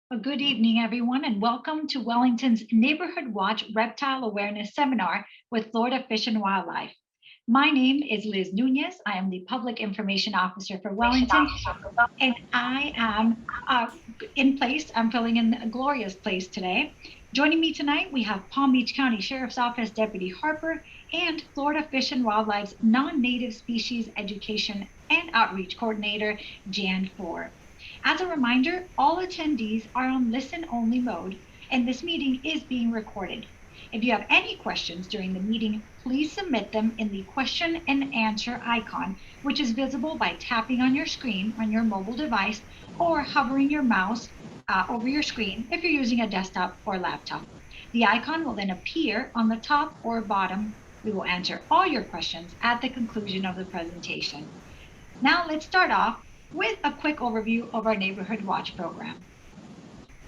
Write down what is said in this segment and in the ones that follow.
Well, good evening, everyone, and welcome to Wellington's Neighborhood Watch Reptile Awareness Seminar with Florida Fish and Wildlife. My name is Liz Nunez. I am the Public Information Officer for Wellington, and I am in place. I'm filling in a glorious place today. Joining me tonight, we have Palm Beach County Sheriff's Office Deputy Harper and Florida Fish and Wildlife's Non-Native Species Education and Outreach Coordinator, Jan Ford. As a reminder, all attendees are on listen-only mode, and this meeting is being recorded. If you have any questions during the meeting, please submit them in the question and answer icon, which is visible by tapping on your screen on your mobile device or hovering your mouse over your screen if you're using a desktop or laptop. The icon will then appear on the top or bottom. We will answer all your questions at the conclusion of the presentation. Now let's start off with a quick overview of our Neighborhood Watch program.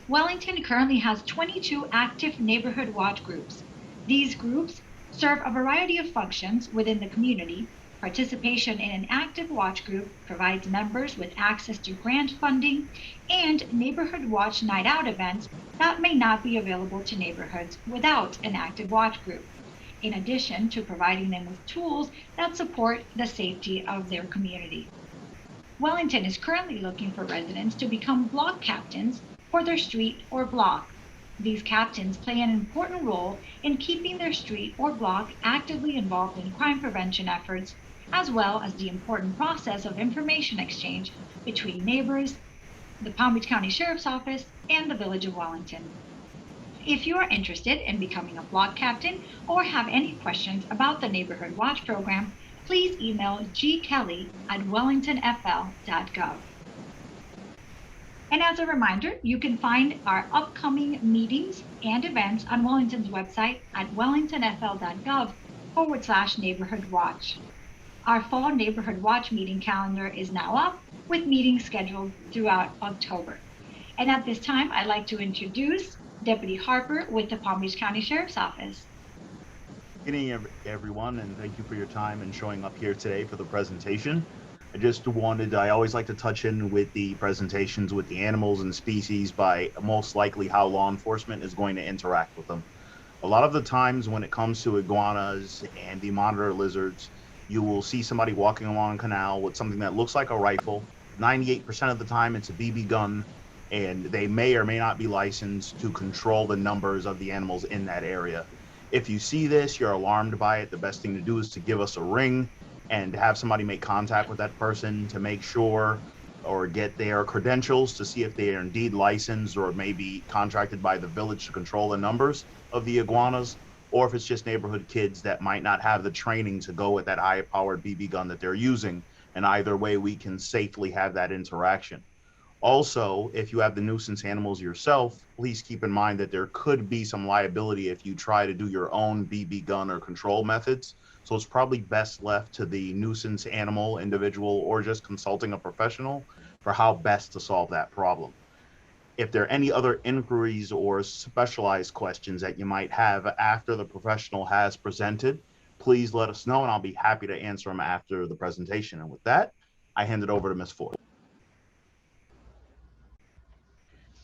Wellington currently has 22 active Neighborhood Watch groups. These groups serve a variety of functions within the community. Participation in an active watch group provides members with access to grant funding and Neighborhood Watch Night Out events that may not be available to neighborhoods without an active watch group, in addition to providing them with tools that support the safety of their community. Wellington is currently looking for residents to become block captains for their street or block. These captains play an important role in keeping their street or block actively involved in crime prevention efforts, as well as the important process of information exchange between neighbors, the Palm Beach County Sheriff's Office, and the Village of Wellington. If you are interested in becoming a block captain or have any questions about the Neighborhood Watch program, please email gkelly@wellingtonfl.gov. And as a reminder, you can find our upcoming meetings and events on Wellington's website at wellingtonfl.gov/neighborhood watch. Our fall Neighborhood Watch meeting calendar is now up with meetings scheduled throughout October. And at this time, I'd like to introduce Deputy Harper with the Palm Beach County Sheriff's Office. Good evening, everyone, and thank you for your time and showing up here today for the presentation. I always like to touch in with the presentations with the animals and species by most likely how law enforcement is going to interact with them. A lot of the times when it comes to iguanas and the monitor lizards, you will see somebody walking along a canal with something that looks like a rifle. 98% of the time it's a BB gun, and they may or may not be licensed to control the numbers of the animals in that area. If you see this, you're alarmed by it, the best thing to do is to give us a ring and have somebody make contact with that person to make sure or get their credentials to see if they are indeed licensed or maybe contracted by the village to control the numbers of the iguanas, or if it's just neighborhood kids that might not have the training to go with that high-powered BB gun that they're using. And either way, we can safely have that interaction. Also, if you have the nuisance animals yourself, please keep in mind that there could be some liability if you try to do your own BB gun or control methods. So it's probably best left to the nuisance animal individual or just consulting a professional for how best to solve that problem. If there are any other inquiries or specialized questions that you might have after the professional has presented, please let us know and I'll be happy to answer them after the presentation. And with that, I hand it over to Ms. Ford.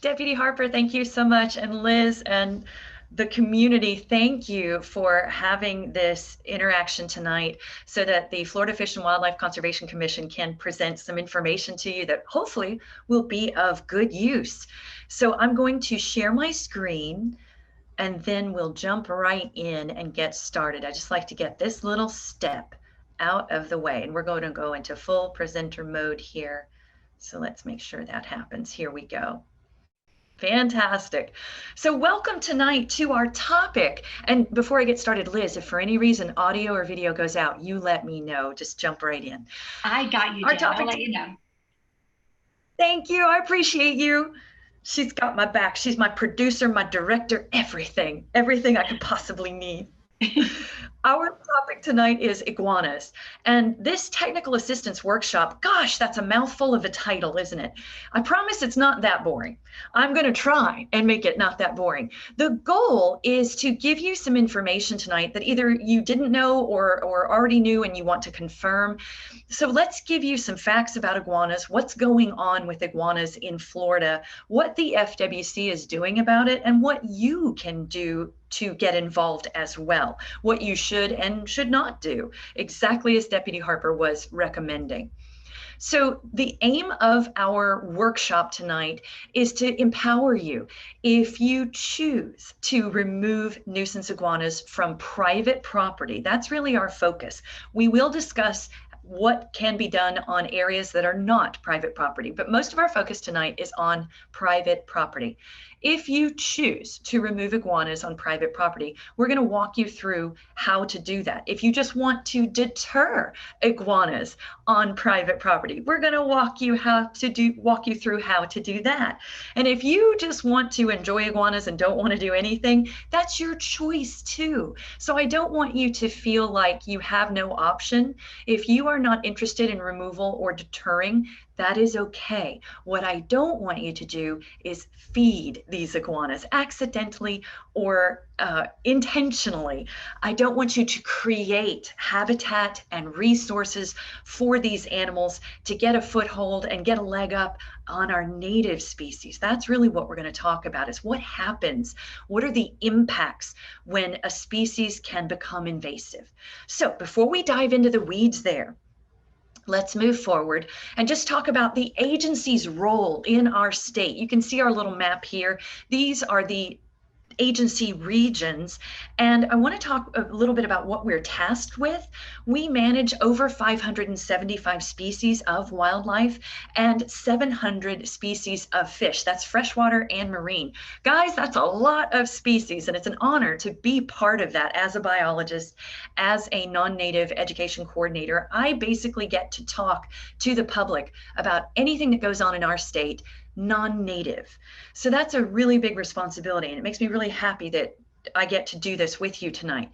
Deputy Harper, thank you so much. And Liz and the community, thank you for having this interaction tonight so that the Florida Fish and Wildlife Conservation Commission can present some information to you that hopefully will be of good use. So I'm going to share my screen and then we'll jump right in and get started. I just like to get this little step out of the way, and we're going to go into full presenter mode here. So let's make sure that happens. Here we go. Fantastic. So welcome tonight to our topic. And before I get started, Liz, if for any reason audio or video goes out, you let me know. Just jump right in. I got you, Jen. I'll let you know. Thank you. I appreciate you. She's got my back. She's my producer, my director, everything I could possibly need. Our topic tonight is iguanas. And this technical assistance workshop, gosh, that's a mouthful of a title, isn't it? I promise it's not that boring. I'm going to try and make it not that boring. The goal is to give you some information tonight that either you didn't know or already knew and you want to confirm. So let's give you some facts about iguanas, what's going on with iguanas in Florida, what the FWC is doing about it, and what you can do to get involved as well, what you should and should not do, exactly as Deputy Harper was recommending. So the aim of our workshop tonight is to empower you. If you choose to remove nuisance iguanas from private property, that's really our focus. We will discuss what can be done on areas that are not private property, but most of our focus tonight is on private property. If you choose to remove iguanas on private property, we're going to walk you through how to do that. If you just want to deter iguanas on private property, we're going to walk you through how to do that. And if you just want to enjoy iguanas and don't want to do anything, that's your choice too. So I don't want you to feel like you have no option. If you are not interested in removal or deterring, that is okay. What I don't want you to do is feed these iguanas accidentally or intentionally. I don't want you to create habitat and resources for these animals to get a foothold and get a leg up on our native species. That's really what we're going to talk about, is what happens, what are the impacts when a species can become invasive. So before we dive into the weeds there, let's move forward and just talk about the agency's role in our state. You can see our little map here. These are the agency regions. And I want to talk a little bit about what we're tasked with. We manage over 575 species of wildlife and 700 species of fish. That's freshwater and marine. Guys, that's a lot of species, and it's an honor to be part of that as a biologist, as a non-native education coordinator. I basically get to talk to the public about anything that goes on in our state non-native. So that's a really big responsibility, and it makes me really happy that I get to do this with you tonight.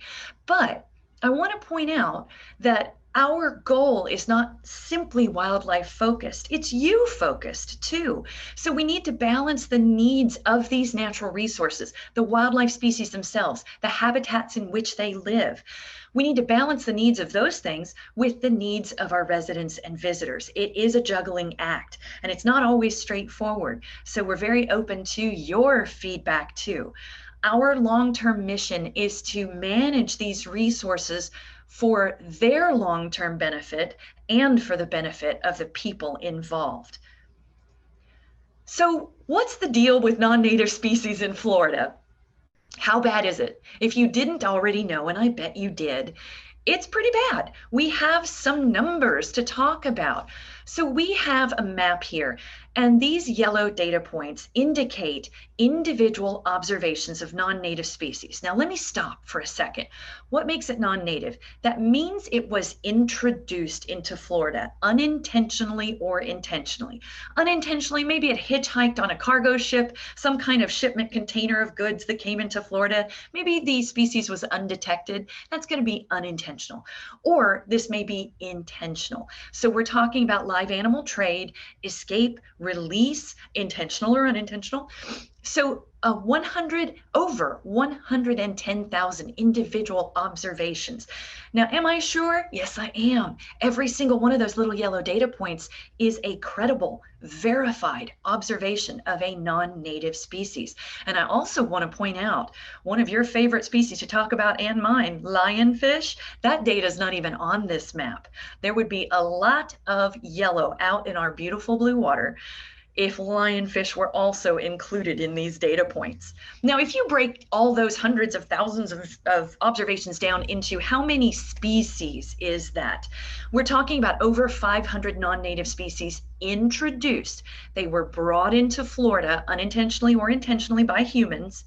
But I want to point out that our goal is not simply wildlife focused, it's you focused too. So we need to balance the needs of these natural resources, the wildlife species themselves, the habitats in which they live. We need to balance the needs of those things with the needs of our residents and visitors. It is a juggling act, and it's not always straightforward. So we're very open to your feedback too. Our long-term mission is to manage these resources for their long-term benefit and for the benefit of the people involved. So what's the deal with non-native species in Florida? How bad is it? If you didn't already know, and I bet you did, it's pretty bad. We have some numbers to talk about. So we have a map here, and these yellow data points indicate individual observations of non-native species. Now let me stop for a second. What makes it non-native? That means it was introduced into Florida unintentionally or intentionally. Unintentionally, maybe it hitchhiked on a cargo ship, some kind of shipment container of goods that came into Florida. Maybe the species was undetected. That's going to be unintentional. Or this may be intentional. So we're talking about live animal trade, escape, release, intentional or unintentional. So over 110,000 individual observations. Now, am I sure? Yes, I am. Every single one of those little yellow data points is a credible, verified observation of a non-native species. And I also want to point out one of your favorite species to talk about, and mine, lionfish. That data is not even on this map. There would be a lot of yellow out in our beautiful blue water if lionfish were also included in these data points. Now, if you break all those hundreds of thousands of observations down into how many species is that? We're talking about over 500 non-native species introduced. They were brought into Florida unintentionally or intentionally by humans.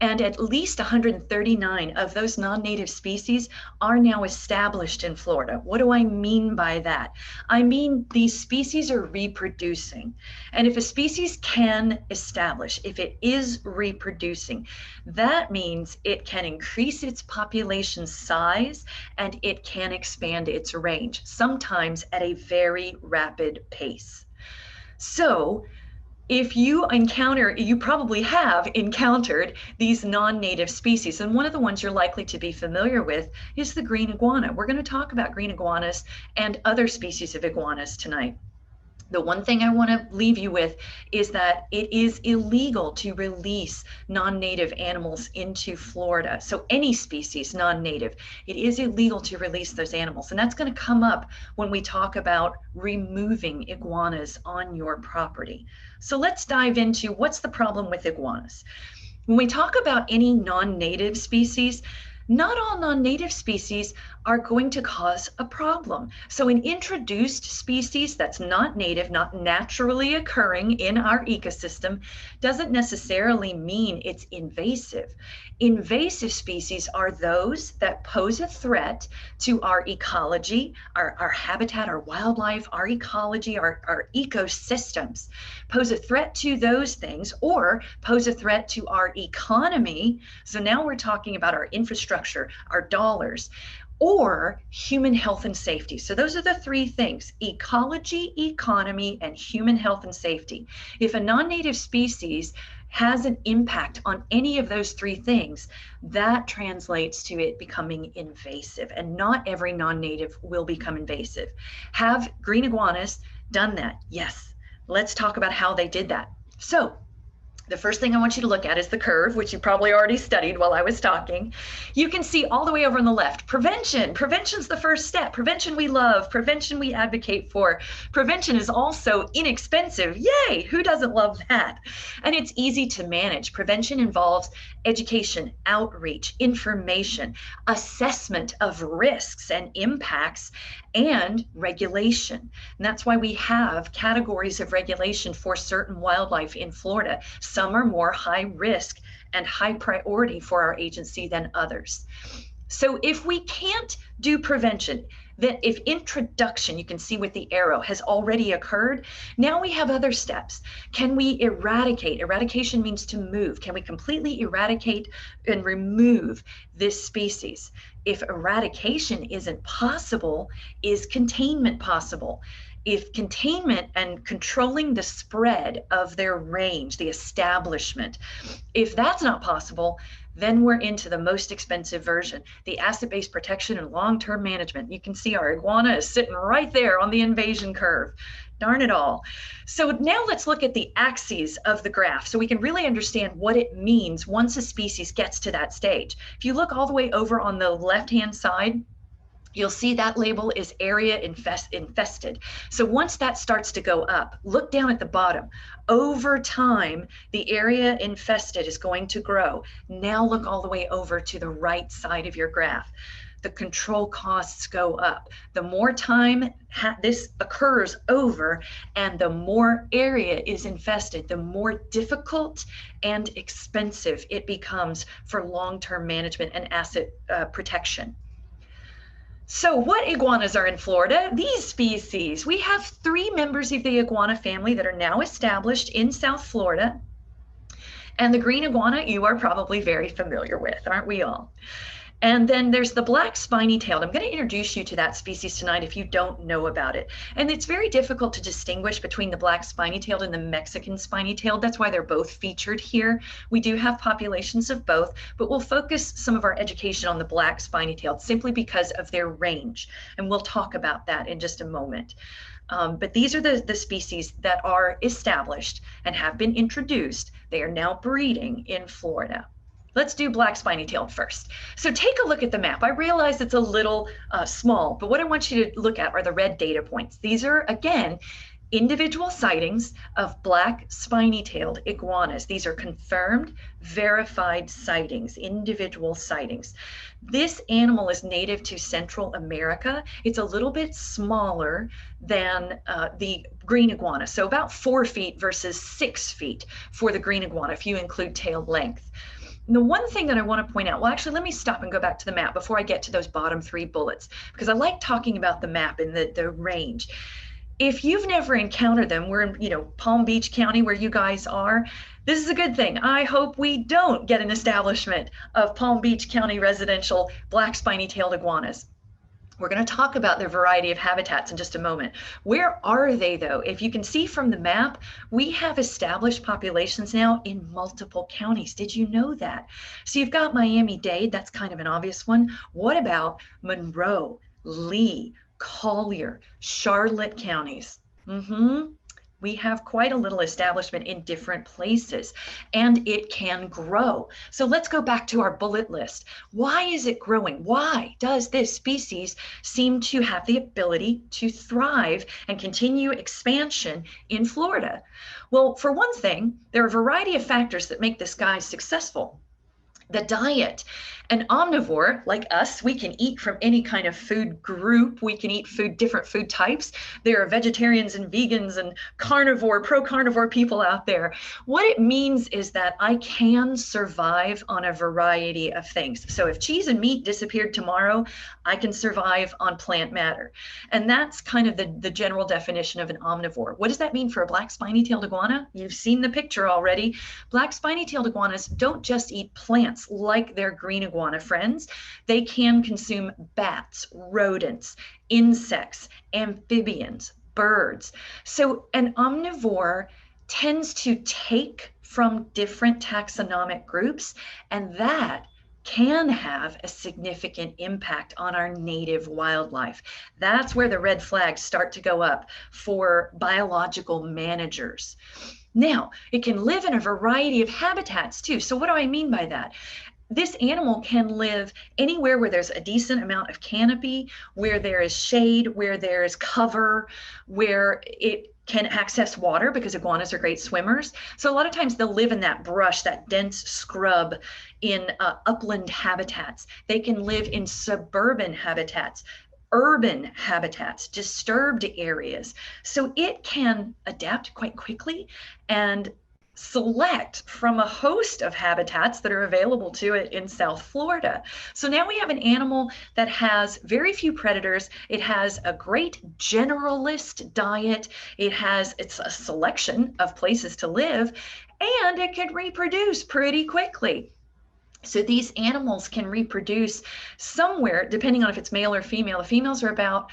And at least 139 of those non-native species are now established in Florida. What do I mean by that? I mean, these species are reproducing. And if a species can establish, if it is reproducing, that means it can increase its population size and it can expand its range, sometimes at a very rapid pace. So, if you probably have encountered these non-native species, and one of the ones you're likely to be familiar with is the green iguana. We're going to talk about green iguanas and other species of iguanas tonight. The one thing I want to leave you with is that it is illegal to release non-native animals into Florida. So any species non-native, it is illegal to release those animals. And that's going to come up when we talk about removing iguanas on your property. So let's dive into what's the problem with iguanas. When we talk about any non-native species, not all non-native species are going to cause a problem. So an introduced species that's not native, not naturally occurring in our ecosystem, doesn't necessarily mean it's invasive. Invasive species are those that pose a threat to our ecology, our habitat, our wildlife, our ecology, our ecosystems, pose a threat to those things or pose a threat to our economy. So now we're talking about our infrastructure, our dollars, or human health and safety. So those are the three things: ecology, economy, and human health and safety. If a non-native species has an impact on any of those three things, that translates to it becoming invasive, and not every non-native will become invasive. Have green iguanas done that? Yes. Let's talk about how they did that. So the first thing I want you to look at is the curve, which you probably already studied while I was talking. You can see all the way over on the left, prevention. Prevention's the first step. Prevention we love, prevention we advocate for. Prevention is also inexpensive. Yay, who doesn't love that? And it's easy to manage. Prevention involves education, outreach, information, assessment of risks and impacts, and regulation. And that's why we have categories of regulation for certain wildlife in Florida. Some are more high risk and high priority for our agency than others. So if we can't do prevention, then if introduction, you can see with the arrow, has already occurred, now we have other steps. Can we eradicate? Eradication means to move. Can we completely eradicate and remove this species? If eradication isn't possible, is containment possible? If containment and controlling the spread of their range, the establishment, if that's not possible, then we're into the most expensive version, the asset-based protection and long-term management. You can see our iguana is sitting right there on the invasion curve. Darn it all. So now let's look at the axes of the graph so we can really understand what it means once a species gets to that stage. If you look all the way over on the left-hand side, you'll see that label is area infested. So once that starts to go up, look down at the bottom. Over time, the area infested is going to grow. Now look all the way over to the right side of your graph. The control costs go up. The more time this occurs over and the more area is infested, the more difficult and expensive it becomes for long-term management and asset protection. So what iguanas are in Florida? These species. We have 3 members of the iguana family that are now established in South Florida. And the green iguana you are probably very familiar with, aren't we all? And then there's the black spiny-tailed. I'm going to introduce you to that species tonight if you don't know about it. And it's very difficult to distinguish between the black spiny-tailed and the Mexican spiny-tailed. That's why they're both featured here. We do have populations of both, but we'll focus some of our education on the black spiny-tailed simply because of their range. And we'll talk about that in just a moment. But these are the species that are established and have been introduced. They are now breeding in Florida. Let's do black spiny-tailed first. So take a look at the map. I realize it's a little small, but what I want you to look at are the red data points. These are, again, individual sightings of black spiny-tailed iguanas. These are confirmed, verified sightings, individual sightings. This animal is native to Central America. It's a little bit smaller than the green iguana, so about 4 feet versus 6 feet for the green iguana if you include tail length. the one thing that I want to point out, well, actually, let me stop and go back to the map before I get to those bottom 3 bullets, because I like talking about the map and the range. If you've never encountered them, we're in, Palm Beach County where you guys are. This is a good thing. I hope we don't get an establishment of Palm Beach County residential black spiny-tailed iguanas. We're going to talk about their variety of habitats in just a moment. Where are they, though? If you can see from the map, we have established populations now in multiple counties. Did you know that? So you've got Miami-Dade, that's kind of an obvious one. What about Monroe, Lee, Collier, Charlotte counties? We have quite a little establishment in different places, and it can grow. So let's go back to our bullet list. Why is it growing? Why does this species seem to have the ability to thrive and continue expansion in Florida? Well, for one thing, there are a variety of factors that make this guy successful. The diet. An omnivore like us, we can eat from any kind of food group. We can eat different food types. There are vegetarians and vegans and pro-carnivore people out there. What it means is that I can survive on a variety of things. So if cheese and meat disappeared tomorrow, I can survive on plant matter. And that's kind of the general definition of an omnivore. What does that mean for a black spiny-tailed iguana? You've seen the picture already. Black spiny-tailed iguanas don't just eat plants like their green iguana friends. They can consume bats, rodents, insects, amphibians, birds. So an omnivore tends to take from different taxonomic groups, and that can have a significant impact on our native wildlife. That's where the red flags start to go up for biological managers. Now, it can live in a variety of habitats too. So what do I mean by that? This animal can live anywhere where there's a decent amount of canopy, where there is shade, where there is cover, where it can access water, because iguanas are great swimmers. So a lot of times they'll live in that brush, that dense scrub in upland habitats. They can live in suburban habitats, urban habitats, disturbed areas. So it can adapt quite quickly and select from a host of habitats that are available to it in South Florida. So now we have an animal that has very few predators. It has a great generalist diet. It's a selection of places to live, and it can reproduce pretty quickly. So these animals can reproduce somewhere, depending on if it's male or female. The females are about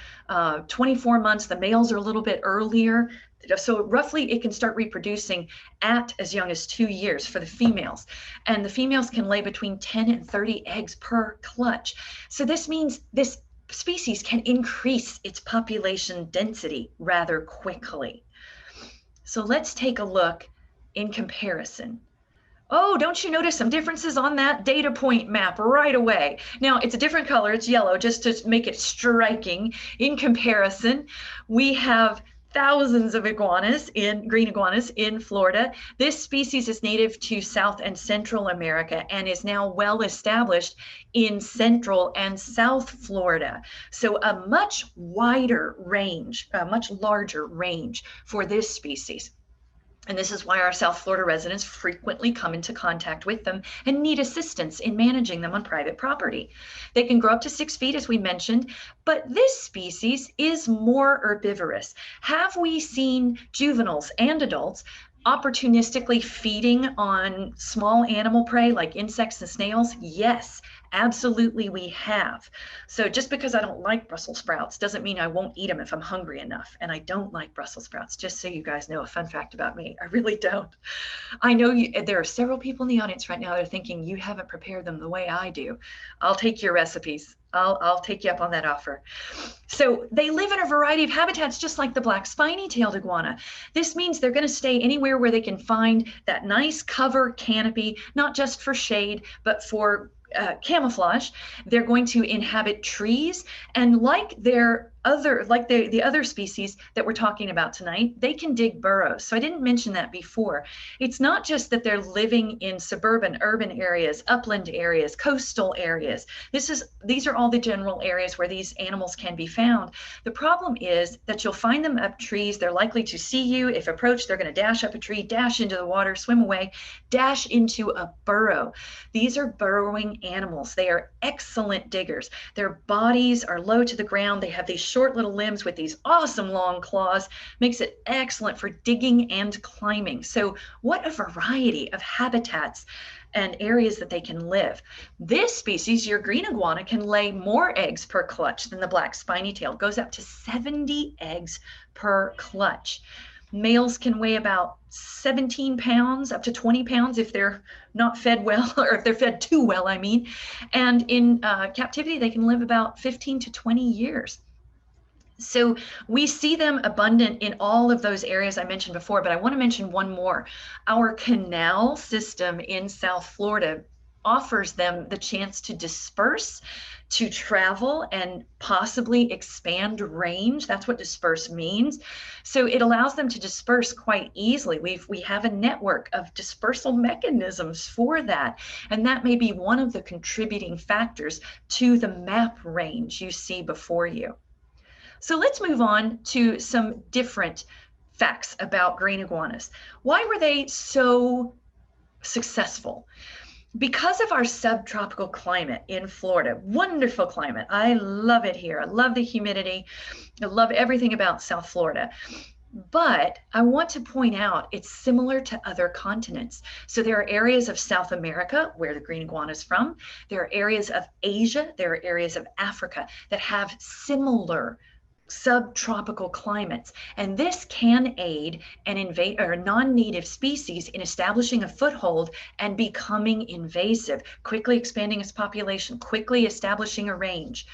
24 months. The males are a little bit earlier. So roughly it can start reproducing at as young as 2 years for the females. And the females can lay between 10 and 30 eggs per clutch. So this means this species can increase its population density rather quickly. So let's take a look in comparison. Oh, don't you notice some differences on that data point map right away? Now, it's a different color, it's yellow, just to make it striking. In comparison, we have thousands of green iguanas in Florida. This species is native to South and Central America and is now well established in Central and South Florida. So a much wider range, a much larger range for this species. And this is why our South Florida residents frequently come into contact with them and need assistance in managing them on private property. They can grow up to 6 feet, as we mentioned, but this species is more herbivorous. Have we seen juveniles and adults opportunistically feeding on small animal prey like insects and snails? Yes, absolutely we have. So just because I don't like Brussels sprouts doesn't mean I won't eat them if I'm hungry enough. And I don't like Brussels sprouts, just so you guys know a fun fact about me. I really don't. I know there are several people in the audience right now that are thinking you haven't prepared them the way I do. I'll take your recipes. I'll take you up on that offer. So they live in a variety of habitats, just like the black spiny-tailed iguana. This means they're going to stay anywhere where they can find that nice cover canopy, not just for shade, but for camouflage. They're going to inhabit trees, and like their other, like the other species that we're talking about tonight, they can dig burrows. So I didn't mention that before. It's not just that they're living in suburban, urban areas, upland areas, coastal areas. These are all the general areas where these animals can be found. The problem is that you'll find them up trees. They're likely to see you. If approached, they're going to dash up a tree, dash into the water, swim away, dash into a burrow. These are burrowing animals. They are excellent diggers. Their bodies are low to the ground. They have these short little limbs with these awesome long claws, makes it excellent for digging and climbing. So what a variety of habitats and areas that they can live. This species, your green iguana, can lay more eggs per clutch than the black spiny tail. It goes up to 70 eggs per clutch. Males can weigh about 17 pounds, up to 20 pounds if they're not fed well, or if they're fed too well, I mean. And in captivity, they can live about 15 to 20 years. So we see them abundant in all of those areas I mentioned before, but I want to mention one more. Our canal system in South Florida offers them the chance to disperse, to travel, and possibly expand range. That's what disperse means. So it allows them to disperse quite easily. We have a network of dispersal mechanisms for that. And that may be one of the contributing factors to the map range you see before you. So let's move on to some different facts about green iguanas. Why were they so successful? Because of our subtropical climate in Florida, wonderful climate. I love it here. I love the humidity. I love everything about South Florida. But I want to point out it's similar to other continents. So there are areas of South America where the green iguana is from. There are areas of Asia. There are areas of Africa that have similar subtropical climates, and this can aid an non-native species in establishing a foothold and becoming invasive, quickly expanding its population, quickly establishing a range.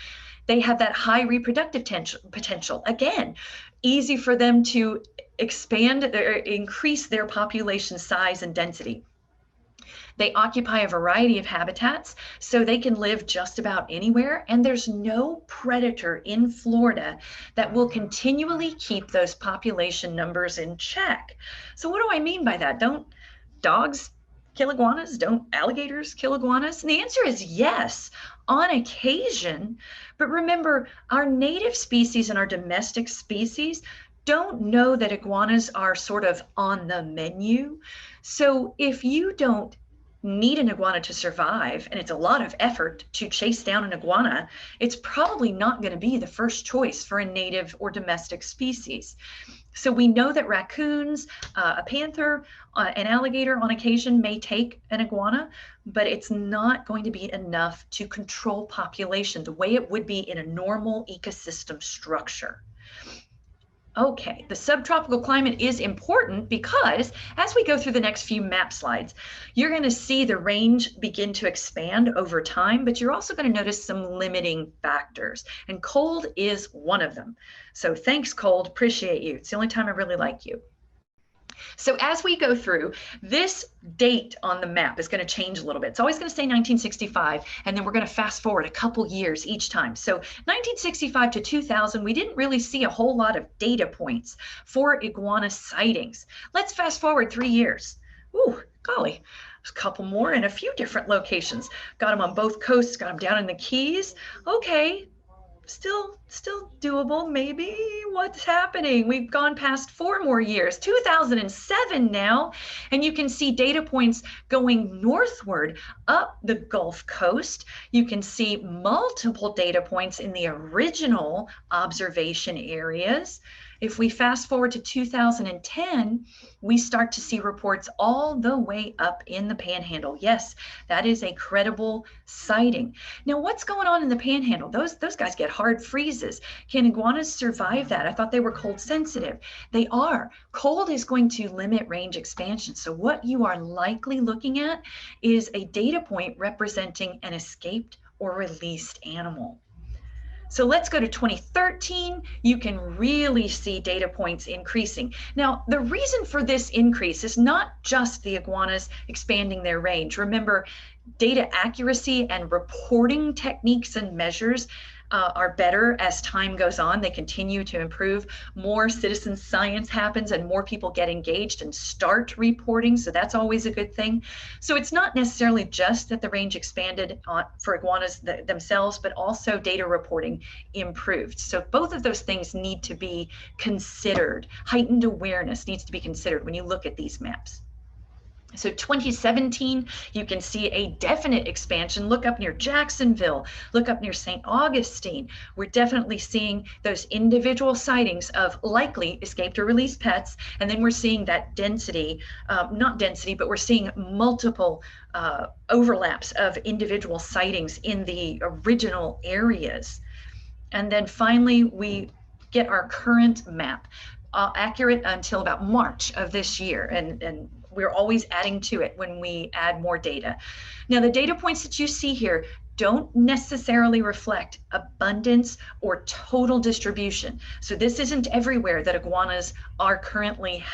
They have that high reproductive potential. Again, easy for them to expand or increase their population size and density. They occupy a variety of habitats, so they can live just about anywhere, and there's no predator in Florida that will continually keep those population numbers in check. So what do I mean by that? Don't dogs kill iguanas? Don't alligators kill iguanas? And the answer is yes, on occasion. But remember, our native species and our domestic species don't know that iguanas are sort of on the menu. So if you don't need an iguana to survive, and it's a lot of effort to chase down an iguana, it's probably not going to be the first choice for a native or domestic species. So we know that raccoons, a panther, an alligator on occasion may take an iguana, but it's not going to be enough to control population the way it would be in a normal ecosystem structure. Okay, the subtropical climate is important because as we go through the next few map slides, you're going to see the range begin to expand over time, but you're also going to notice some limiting factors, and cold is one of them. So thanks, cold, appreciate you. It's the only time I really like you. So as we go through, this date on the map is going to change a little bit. It's always going to say 1965, and then we're going to fast forward a couple years each time. So 1965 to 2000, we didn't really see a whole lot of data points for iguana sightings. Let's fast forward 3 years. Ooh, golly, there's a couple more in a few different locations. Got them on both coasts, got them down in the Keys. Okay. Still doable, maybe. What's happening? We've gone past 4 more years, 2007 now, and you can see data points going northward up the Gulf Coast. You can see multiple data points in the original observation areas. If we fast forward to 2010, we start to see reports all the way up in the Panhandle. Yes, that is a credible sighting. Now, what's going on in the Panhandle? Those guys get hard freezes. Can iguanas survive that? I thought they were cold sensitive. They are. Cold is going to limit range expansion. So what you are likely looking at is a data point representing an escaped or released animal. So let's go to 2013. You can really see data points increasing. Now, the reason for this increase is not just the iguanas expanding their range. Remember, data accuracy and reporting techniques and measures are better as time goes on. They continue to improve. More citizen science happens and more people get engaged and start reporting. So that's always a good thing. So it's not necessarily just that the range expanded for iguanas themselves, but also data reporting improved. So both of those things need to be considered. Heightened awareness needs to be considered when you look at these maps. So 2017, you can see a definite expansion. Look up near Jacksonville, look up near St. Augustine. We're definitely seeing those individual sightings of likely escaped or released pets. And then we're seeing that density, not density, but we're seeing multiple overlaps of individual sightings in the original areas. And then finally, we get our current map, accurate until about March of this year. And we're always adding to it when we add more data. Now, the data points that you see here don't necessarily reflect abundance or total distribution. So this isn't everywhere that iguanas are currently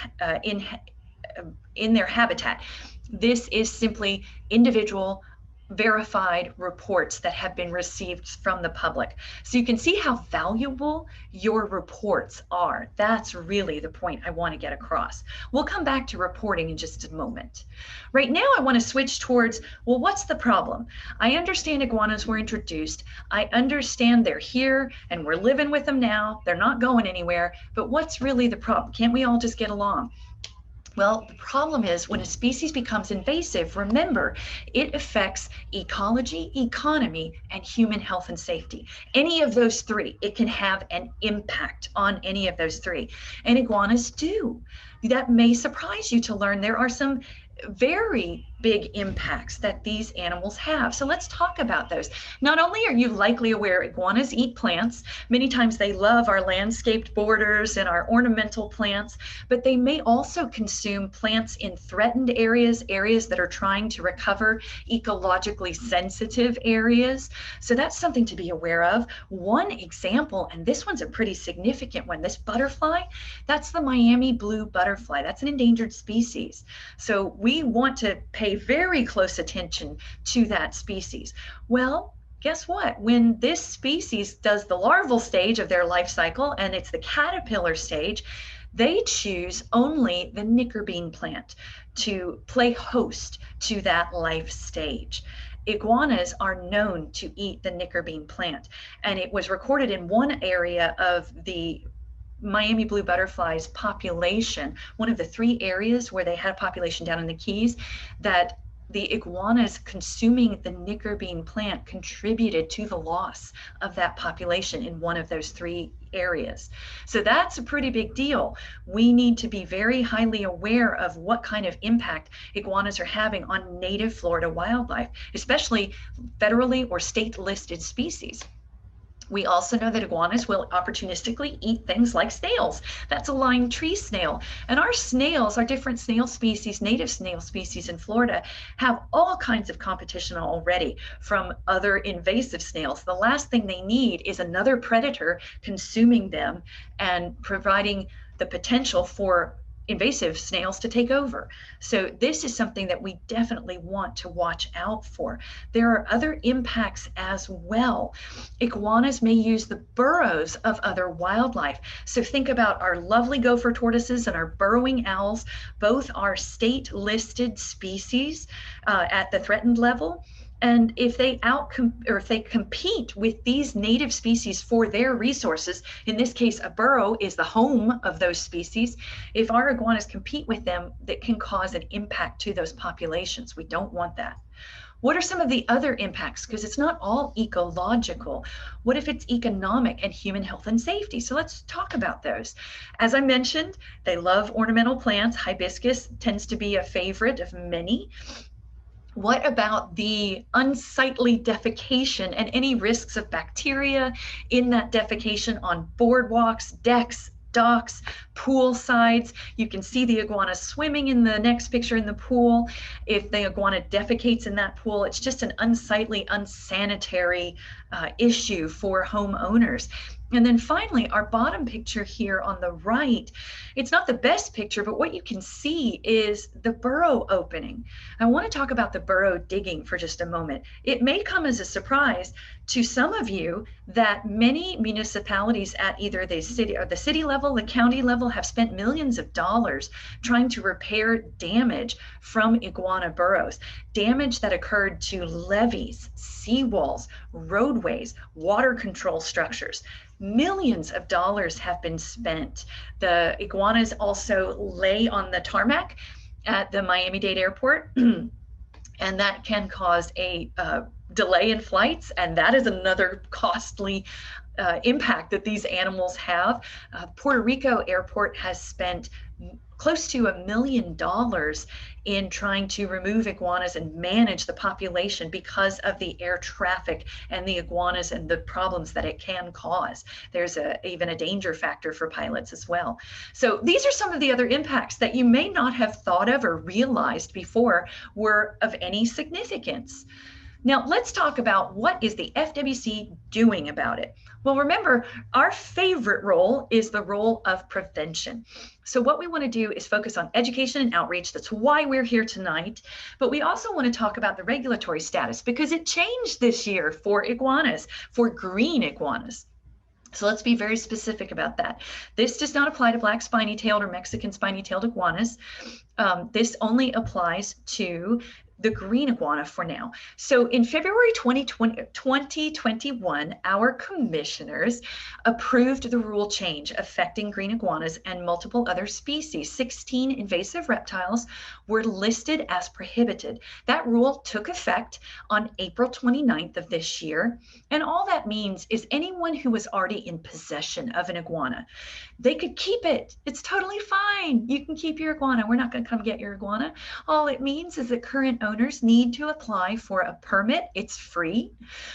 in their habitat. This is simply individual verified reports that have been received from the public. So you can see how valuable your reports are. That's really the point I want to get across. We'll come back to reporting in just a moment. Right now, I want to switch towards, well, what's the problem? I understand iguanas were introduced. I understand they're here and we're living with them now. They're not going anywhere, but what's really the problem? Can't we all just get along? Well, the problem is when a species becomes invasive, remember, it affects ecology, economy, and human health and safety. Any of those three, it can have an impact on any of those three. And iguanas do. That may surprise you to learn there are some very big impacts that these animals have. So let's talk about those. Not only are you likely aware iguanas eat plants, many times they love our landscaped borders and our ornamental plants, but they may also consume plants in threatened areas, areas that are trying to recover ecologically sensitive areas. So that's something to be aware of. One example, and this one's a pretty significant one, this butterfly, that's the Miami blue butterfly. That's an endangered species. So we want to pay very close attention to that species. Well, guess what? When this species does the larval stage of their life cycle and it's the caterpillar stage, they choose only the nickerbean plant to play host to that life stage. Iguanas are known to eat the nickerbean plant, and it was recorded in one area of the Miami blue butterflies population, one of the 3 areas where they had a population down in the Keys, that the iguanas consuming the nickerbean plant contributed to the loss of that population in one of those 3 areas. So that's a pretty big deal. We need to be very highly aware of what kind of impact iguanas are having on native Florida wildlife, especially federally or state listed species. We also know that iguanas will opportunistically eat things like snails. That's a lime tree snail. And our snails, our different snail species, native snail species in Florida, have all kinds of competition already from other invasive snails. The last thing they need is another predator consuming them and providing the potential for invasive snails to take over. So this is something that we definitely want to watch out for. There are other impacts as well. Iguanas may use the burrows of other wildlife. So think about our lovely gopher tortoises and our burrowing owls. Both are state listed species at the threatened level. And if they compete with these native species for their resources, in this case, a burrow is the home of those species. If our iguanas compete with them, that can cause an impact to those populations. We don't want that. What are some of the other impacts? Because it's not all ecological. What if it's economic and human health and safety? So let's talk about those. As I mentioned, they love ornamental plants. Hibiscus tends to be a favorite of many. What about the unsightly defecation and any risks of bacteria in that defecation on boardwalks, decks, docks, pool sides? You can see the iguana swimming in the next picture in the pool. If the iguana defecates in that pool, it's just an unsightly, unsanitary issue for homeowners. And then finally, our bottom picture here on the right, it's not the best picture, but what you can see is the burrow opening. I want to talk about the burrow digging for just a moment. It may come as a surprise to some of you that many municipalities at either the city level, the county level, have spent millions of dollars trying to repair damage from iguana burrows, damage that occurred to levees, seawalls, roadways, water control structures. Millions of dollars have been spent. The iguanas also lay on the tarmac at the Miami-Dade airport, and that can cause a delay in flights, and that is another costly impact that these animals have. Puerto Rico airport has spent close to $1 million in trying to remove iguanas and manage the population because of the air traffic and the iguanas and the problems that it can cause. There's even a danger factor for pilots as well. So these are some of the other impacts that you may not have thought of or realized before were of any significance. Now, let's talk about what is the FWC doing about it. Well, remember, our favorite role is the role of prevention. So what we want to do is focus on education and outreach. That's why we're here tonight. But we also want to talk about the regulatory status because it changed this year for iguanas, for green iguanas. So let's be very specific about that. This does not apply to black spiny-tailed or Mexican spiny-tailed iguanas. This only applies to the green iguana for now. So in February 2021, our commissioners approved the rule change affecting green iguanas and multiple other species. 16 invasive reptiles were listed as prohibited. That rule took effect on April 29th of this year. And all that means is anyone who was already in possession of an iguana, they could keep it. It's totally fine. You can keep your iguana. We're not going to come get your iguana. All it means is that current owners need to apply for a permit. It's free.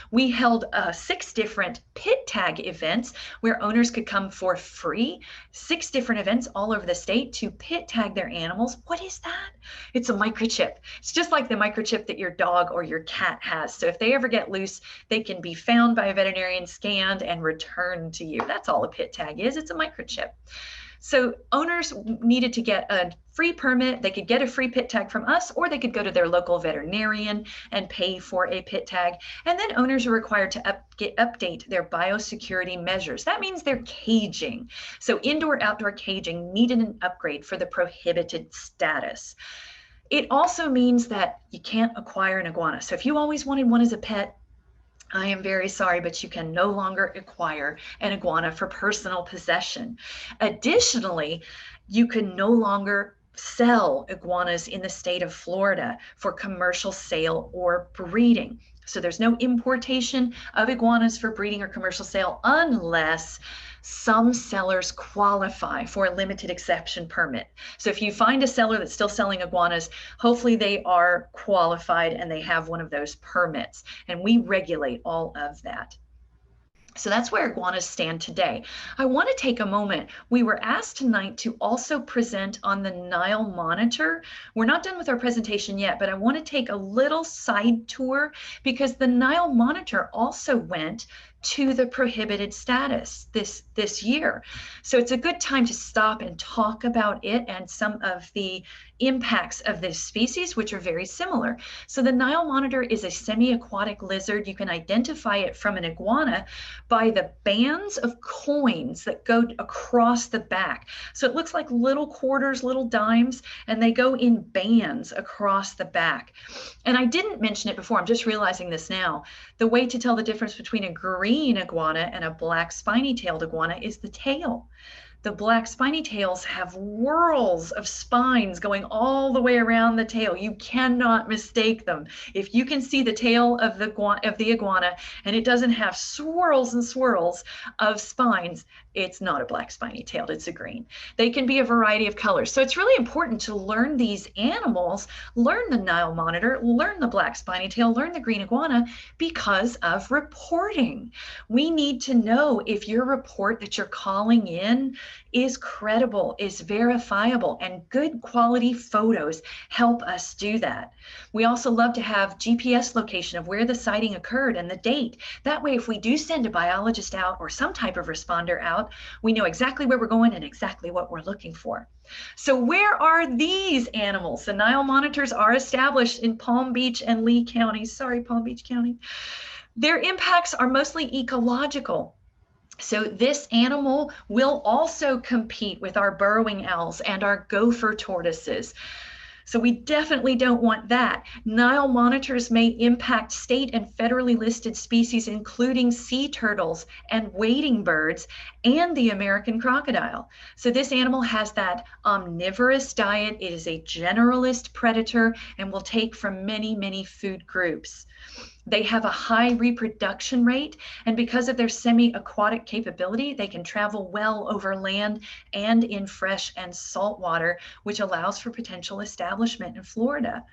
We held 6 different pit tag events where owners could come for free. 6 different events all over the state to pit tag their animals. What is that? It's a microchip. It's just like the microchip that your dog or your cat has. So if they ever get loose, they can be found by a veterinarian, scanned, and returned to you. That's all a pit tag is. It's a microchip. So owners needed to get a free permit. They could get a free pit tag from us, or they could go to their local veterinarian and pay for a pit tag. And then owners are required to update their biosecurity measures. That means their caging. So indoor-outdoor caging needed an upgrade for the prohibited status. It also means that you can't acquire an iguana. So if you always wanted one as a pet, I am very sorry, but you can no longer acquire an iguana for personal possession. Additionally, you can no longer sell iguanas in the state of Florida for commercial sale or breeding. So there's no importation of iguanas for breeding or commercial sale unless some sellers qualify for a limited exception permit. So if you find a seller that's still selling iguanas, hopefully they are qualified and they have one of those permits. And we regulate all of that. So that's where iguanas stand today. I want to take a moment. We were asked tonight to also present on the Nile Monitor. We're not done with our presentation yet, but I want to take a little side tour because the Nile Monitor also went to the prohibited status this year. So it's a good time to stop and talk about it and some of the impacts of this species, which are very similar. So the Nile Monitor is a semi-aquatic lizard. You can identify it from an iguana by the bands of coins that go across the back. So it looks like little quarters, little dimes, and they go in bands across the back. And I didn't mention it before, I'm just realizing this now. The way to tell the difference between a green iguana and a black spiny-tailed iguana is the tail. The black spiny tails have whorls of spines going all the way around the tail. You cannot mistake them. If you can see the tail of the iguana and it doesn't have swirls and swirls of spines, it's not a black spiny tailed, it's a green. They can be a variety of colors. So it's really important to learn these animals, learn the Nile Monitor, learn the black spiny tail, learn the green iguana because of reporting. We need to know if your report that you're calling in is credible, is verifiable, and good quality photos help us do that. We also love to have GPS location of where the sighting occurred and the date. That way, if we do send a biologist out or some type of responder out, we know exactly where we're going and exactly what we're looking for. So where are these animals? The Nile monitors are established in Palm Beach and Lee counties. Sorry, Palm Beach County. Their impacts are mostly ecological. So this animal will also compete with our burrowing owls and our gopher tortoises. So we definitely don't want that. Nile monitors may impact state and federally listed species, including sea turtles and wading birds and the American crocodile. So this animal has that omnivorous diet. It is a generalist predator and will take from many, many food groups. They have a high reproduction rate, and because of their semi-aquatic capability, they can travel well over land and in fresh and salt water, which allows for potential establishment in Florida.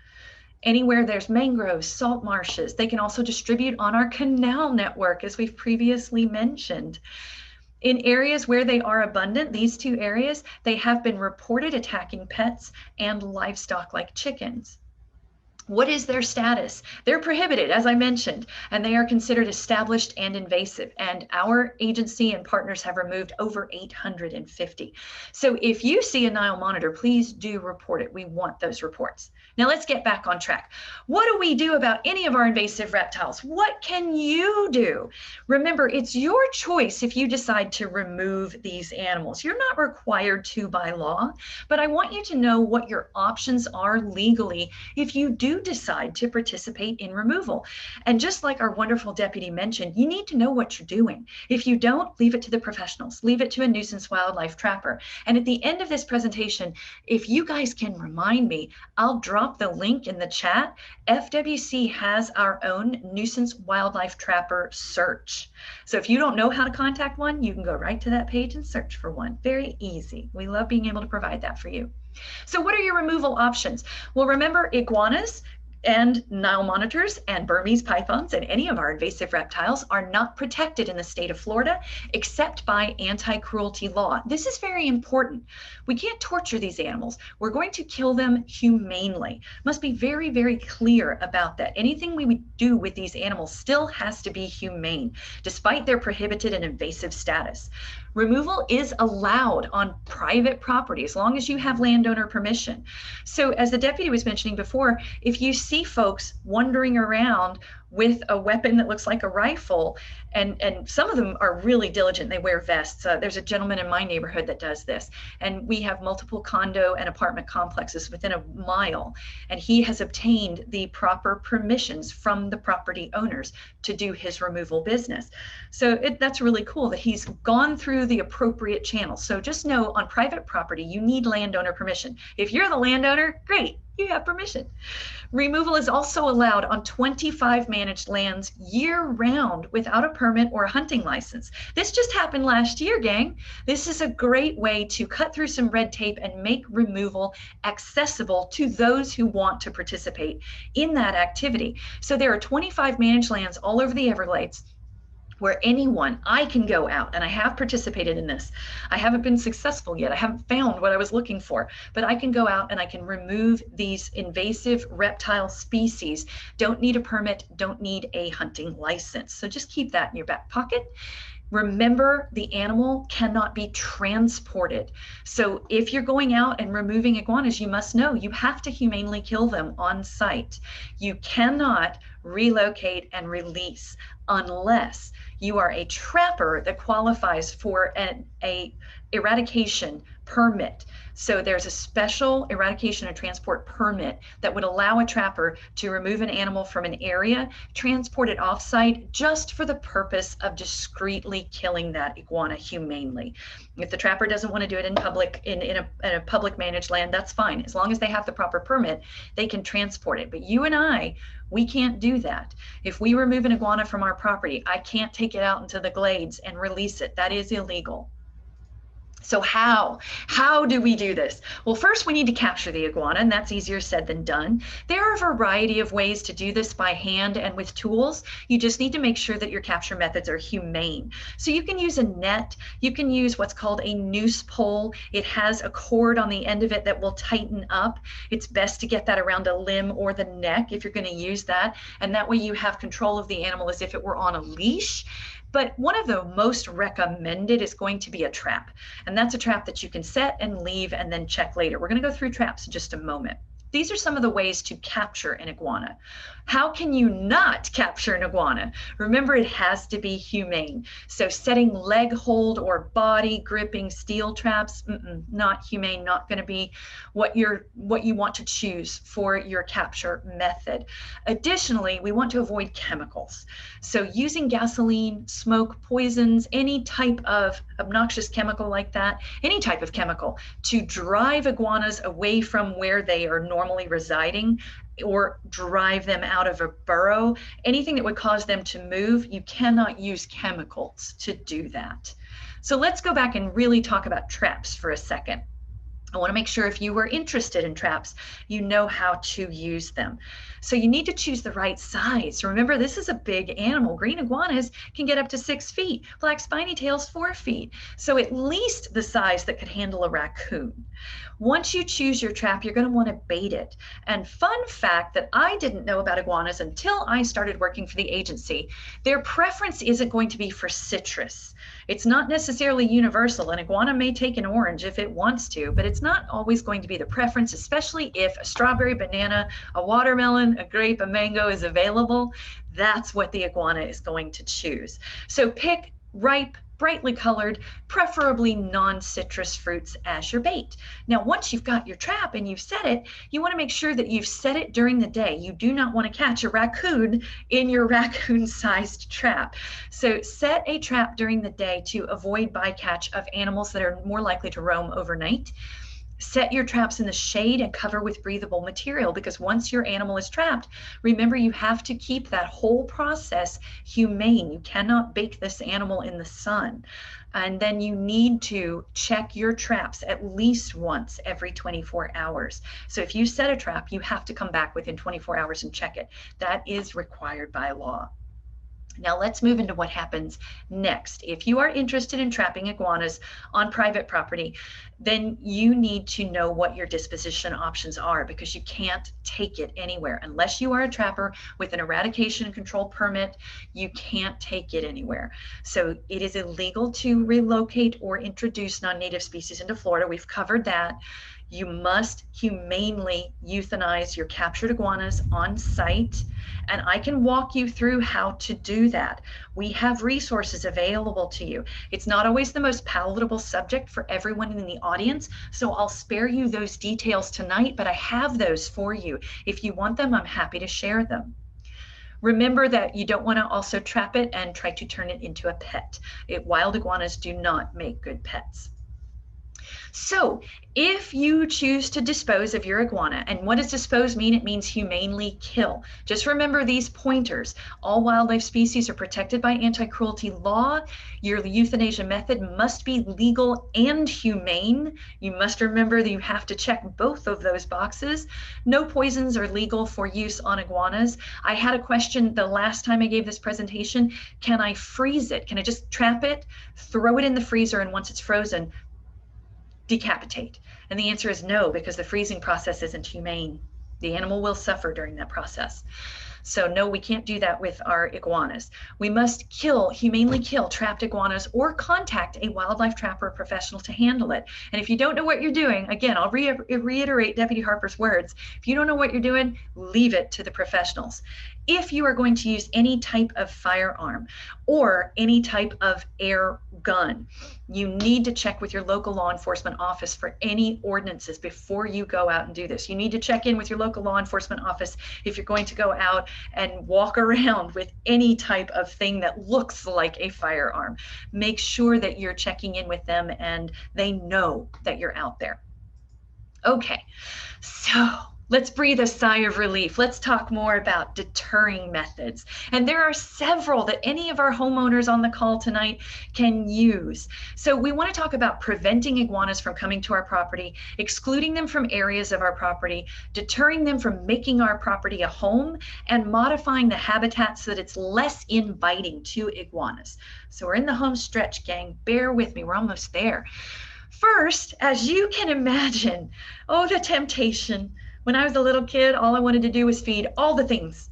Anywhere there's mangroves, salt marshes, they can also distribute on our canal network, as we've previously mentioned. In areas where they are abundant, these two areas, they have been reported attacking pets and livestock like chickens. What is their status? They're prohibited, as I mentioned, and they are considered established and invasive. And our agency and partners have removed over 850. So if you see a Nile monitor, please do report it. We want those reports. Now let's get back on track. What do we do about any of our invasive reptiles? What can you do? Remember, it's your choice if you decide to remove these animals. You're not required to by law, but I want you to know what your options are legally if you do decide to participate in removal. And just like our wonderful deputy mentioned, you need to know what you're doing. If you don't, leave it to the professionals, leave it to a nuisance wildlife trapper. And at the end of this presentation, if you guys can remind me, I'll drop the link in the chat. FWC has our own nuisance wildlife trapper search. So if you don't know how to contact one, you can go right to that page and search for one. Very easy. We love being able to provide that for you. So what are your removal options? Well, remember, iguanas and Nile monitors and Burmese pythons and any of our invasive reptiles are not protected in the state of Florida except by anti-cruelty law. This is very important. We can't torture these animals. We're going to kill them humanely. Must be very, very clear about that. Anything we would do with these animals still has to be humane, despite their prohibited and invasive status. Removal is allowed on private property as long as you have landowner permission. So as the deputy was mentioning before, if you see folks wandering around with a weapon that looks like a rifle, and some of them are really diligent, they wear vests. There's a gentleman in my neighborhood that does this, and we have multiple condo and apartment complexes within a mile, and he has obtained the proper permissions from the property owners to do his removal business. So that's really cool that he's gone through the appropriate channels. So just know on private property, you need landowner permission. If you're the landowner, great, you have permission. Removal is also allowed on 25 managed lands year-round without a permit or a hunting license. This just happened last year, gang. This is a great way to cut through some red tape and make removal accessible to those who want to participate in that activity. So there are 25 managed lands all over the Everglades where I can go out, and I have participated in this. I haven't been successful yet. I haven't found what I was looking for, but I can go out and I can remove these invasive reptile species. Don't need a permit, don't need a hunting license. So just keep that in your back pocket. Remember, the animal cannot be transported. So if you're going out and removing iguanas, you must know you have to humanely kill them on site. You cannot relocate and release unless you are a trapper that qualifies for a eradication permit. So there's a special eradication and transport permit that would allow a trapper to remove an animal from an area, transport it off-site just for the purpose of discreetly killing that iguana humanely. If the trapper doesn't want to do it in public, in a public managed land, that's fine. As long as they have the proper permit, they can transport it. But you and we can't do that. If we remove an iguana from our property, I can't take it out into the glades and release it. That is illegal. So how do we do this? Well, first we need to capture the iguana, and that's easier said than done. There are a variety of ways to do this by hand and with tools. You just need to make sure that your capture methods are humane. So you can use a net, you can use what's called a noose pole. It has a cord on the end of it that will tighten up. It's best to get that around a limb or the neck if you're going to use that, and that way you have control of the animal as if it were on a leash. But one of the most recommended is going to be a trap. And that's a trap that you can set and leave and then check later. We're going to go through traps in just a moment. These are some of the ways to capture an iguana. How can you not capture an iguana? Remember, it has to be humane. So setting leg hold or body gripping steel traps, not humane, not going to be what you want to choose for your capture method. Additionally, we want to avoid chemicals. So using gasoline, smoke, poisons, any type of obnoxious chemical like that, any type of chemical to drive iguanas away from where they are normally residing, or drive them out of a burrow, anything that would cause them to move, you cannot use chemicals to do that. So let's go back and really talk about traps for a second. I want to make sure if you were interested in traps, you know how to use them. So you need to choose the right size. Remember, this is a big animal. Green iguanas can get up to 6 feet, black spiny tails 4 feet. So at least the size that could handle a raccoon. Once you choose your trap, you're going to want to bait it. And fun fact that I didn't know about iguanas until I started working for the agency, their preference isn't going to be for citrus. It's not necessarily universal. An iguana may take an orange if it wants to, but it's not always going to be the preference, especially if a strawberry, banana, a watermelon, a grape, a mango is available. That's what the iguana is going to choose. So pick ripe, brightly colored, preferably non-citrus fruits as your bait. Now, once you've got your trap and you've set it, you want to make sure that you've set it during the day. You do not want to catch a raccoon in your raccoon-sized trap. So set a trap during the day to avoid bycatch of animals that are more likely to roam overnight. Set your traps in the shade and cover with breathable material, because once your animal is trapped, remember, you have to keep that whole process humane. You cannot bake this animal in the sun. And then you need to check your traps at least once every 24 hours. So if you set a trap, you have to come back within 24 hours and check it. That is required by law. Now let's move into what happens next. If you are interested in trapping iguanas on private property, then you need to know what your disposition options are, because you can't take it anywhere. Unless you are a trapper with an eradication and control permit, you can't take it anywhere. So it is illegal to relocate or introduce non-native species into Florida. We've covered that. You must humanely euthanize your captured iguanas on site, and I can walk you through how to do that. We have resources available to you. It's not always the most palatable subject for everyone in the audience, so I'll spare you those details tonight, but I have those for you. If you want them, I'm happy to share them. Remember that you don't want to also trap it and try to turn it into a pet. Wild iguanas do not make good pets. So if you choose to dispose of your iguana, and what does dispose mean? It means humanely kill. Just remember these pointers. All wildlife species are protected by anti-cruelty law. Your euthanasia method must be legal and humane. You must remember that you have to check both of those boxes. No poisons are legal for use on iguanas. I had a question the last time I gave this presentation. Can I freeze it? Can I just trap it, throw it in the freezer, and once it's frozen, decapitate? And the answer is no, because the freezing process isn't humane. The animal will suffer during that process. So no, we can't do that with our iguanas. We must humanely kill trapped iguanas, or contact a wildlife trapper professional to handle it. And if you don't know what you're doing, again, I'll reiterate Deputy Harper's words. If you don't know what you're doing, leave it to the professionals. If you are going to use any type of firearm or any type of air gun, you need to check with your local law enforcement office for any ordinances before you go out and do this. You need to check in with your local law enforcement office if you're going to go out and walk around with any type of thing that looks like a firearm. Make sure that you're checking in with them and they know that you're out there. Okay, so Let's breathe a sigh of relief. Let's talk more about deterring methods. And there are several that any of our homeowners on the call tonight can use. So we want to talk about preventing iguanas from coming to our property, excluding them from areas of our property, deterring them from making our property a home, and modifying the habitat so that it's less inviting to iguanas. So we're in the home stretch, gang. Bear with me. We're almost there. First, as you can imagine, oh, the temptation. When I was a little kid, all I wanted to do was feed all the things,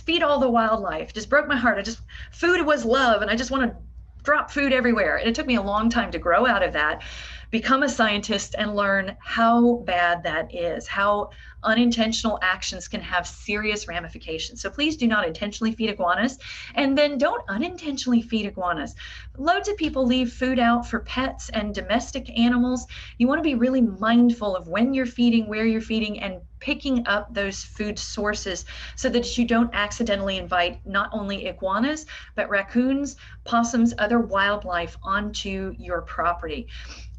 feed all the wildlife. Just broke my heart. Food was love, and I just want to drop food everywhere. And it took me a long time to grow out of that, become a scientist, and learn how bad that is, how unintentional actions can have serious ramifications. So please do not intentionally feed iguanas, and then don't unintentionally feed iguanas. Loads of people leave food out for pets and domestic animals. You want to be really mindful of when you're feeding, where you're feeding, and picking up those food sources so that you don't accidentally invite not only iguanas, but raccoons, possums, other wildlife onto your property.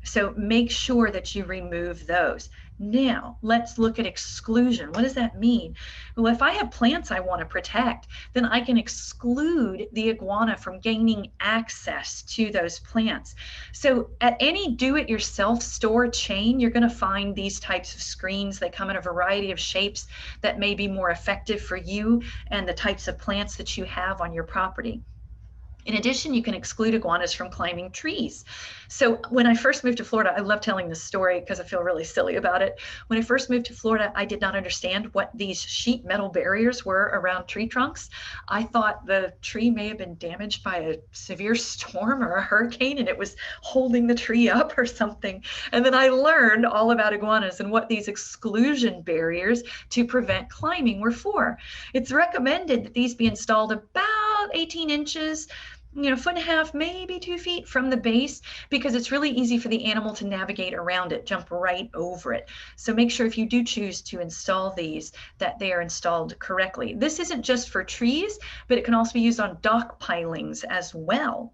So make sure that you remove those. Now, let's look at exclusion. What does that mean? Well, if I have plants I want to protect, then I can exclude the iguana from gaining access to those plants. So at any do-it-yourself store chain, you're going to find these types of screens. They come in a variety of shapes that may be more effective for you and the types of plants that you have on your property. In addition, you can exclude iguanas from climbing trees. So when I first moved to Florida, I love telling this story because I feel really silly about it. When I first moved to Florida, I did not understand what these sheet metal barriers were around tree trunks. I thought the tree may have been damaged by a severe storm or a hurricane and it was holding the tree up or something. And then I learned all about iguanas and what these exclusion barriers to prevent climbing were for. It's recommended that these be installed about 18 inches, foot and a half, maybe 2 feet from the base, because it's really easy for the animal to navigate around it, jump right over it. So make sure if you do choose to install these, that they are installed correctly. This isn't just for trees, but it can also be used on dock pilings as well.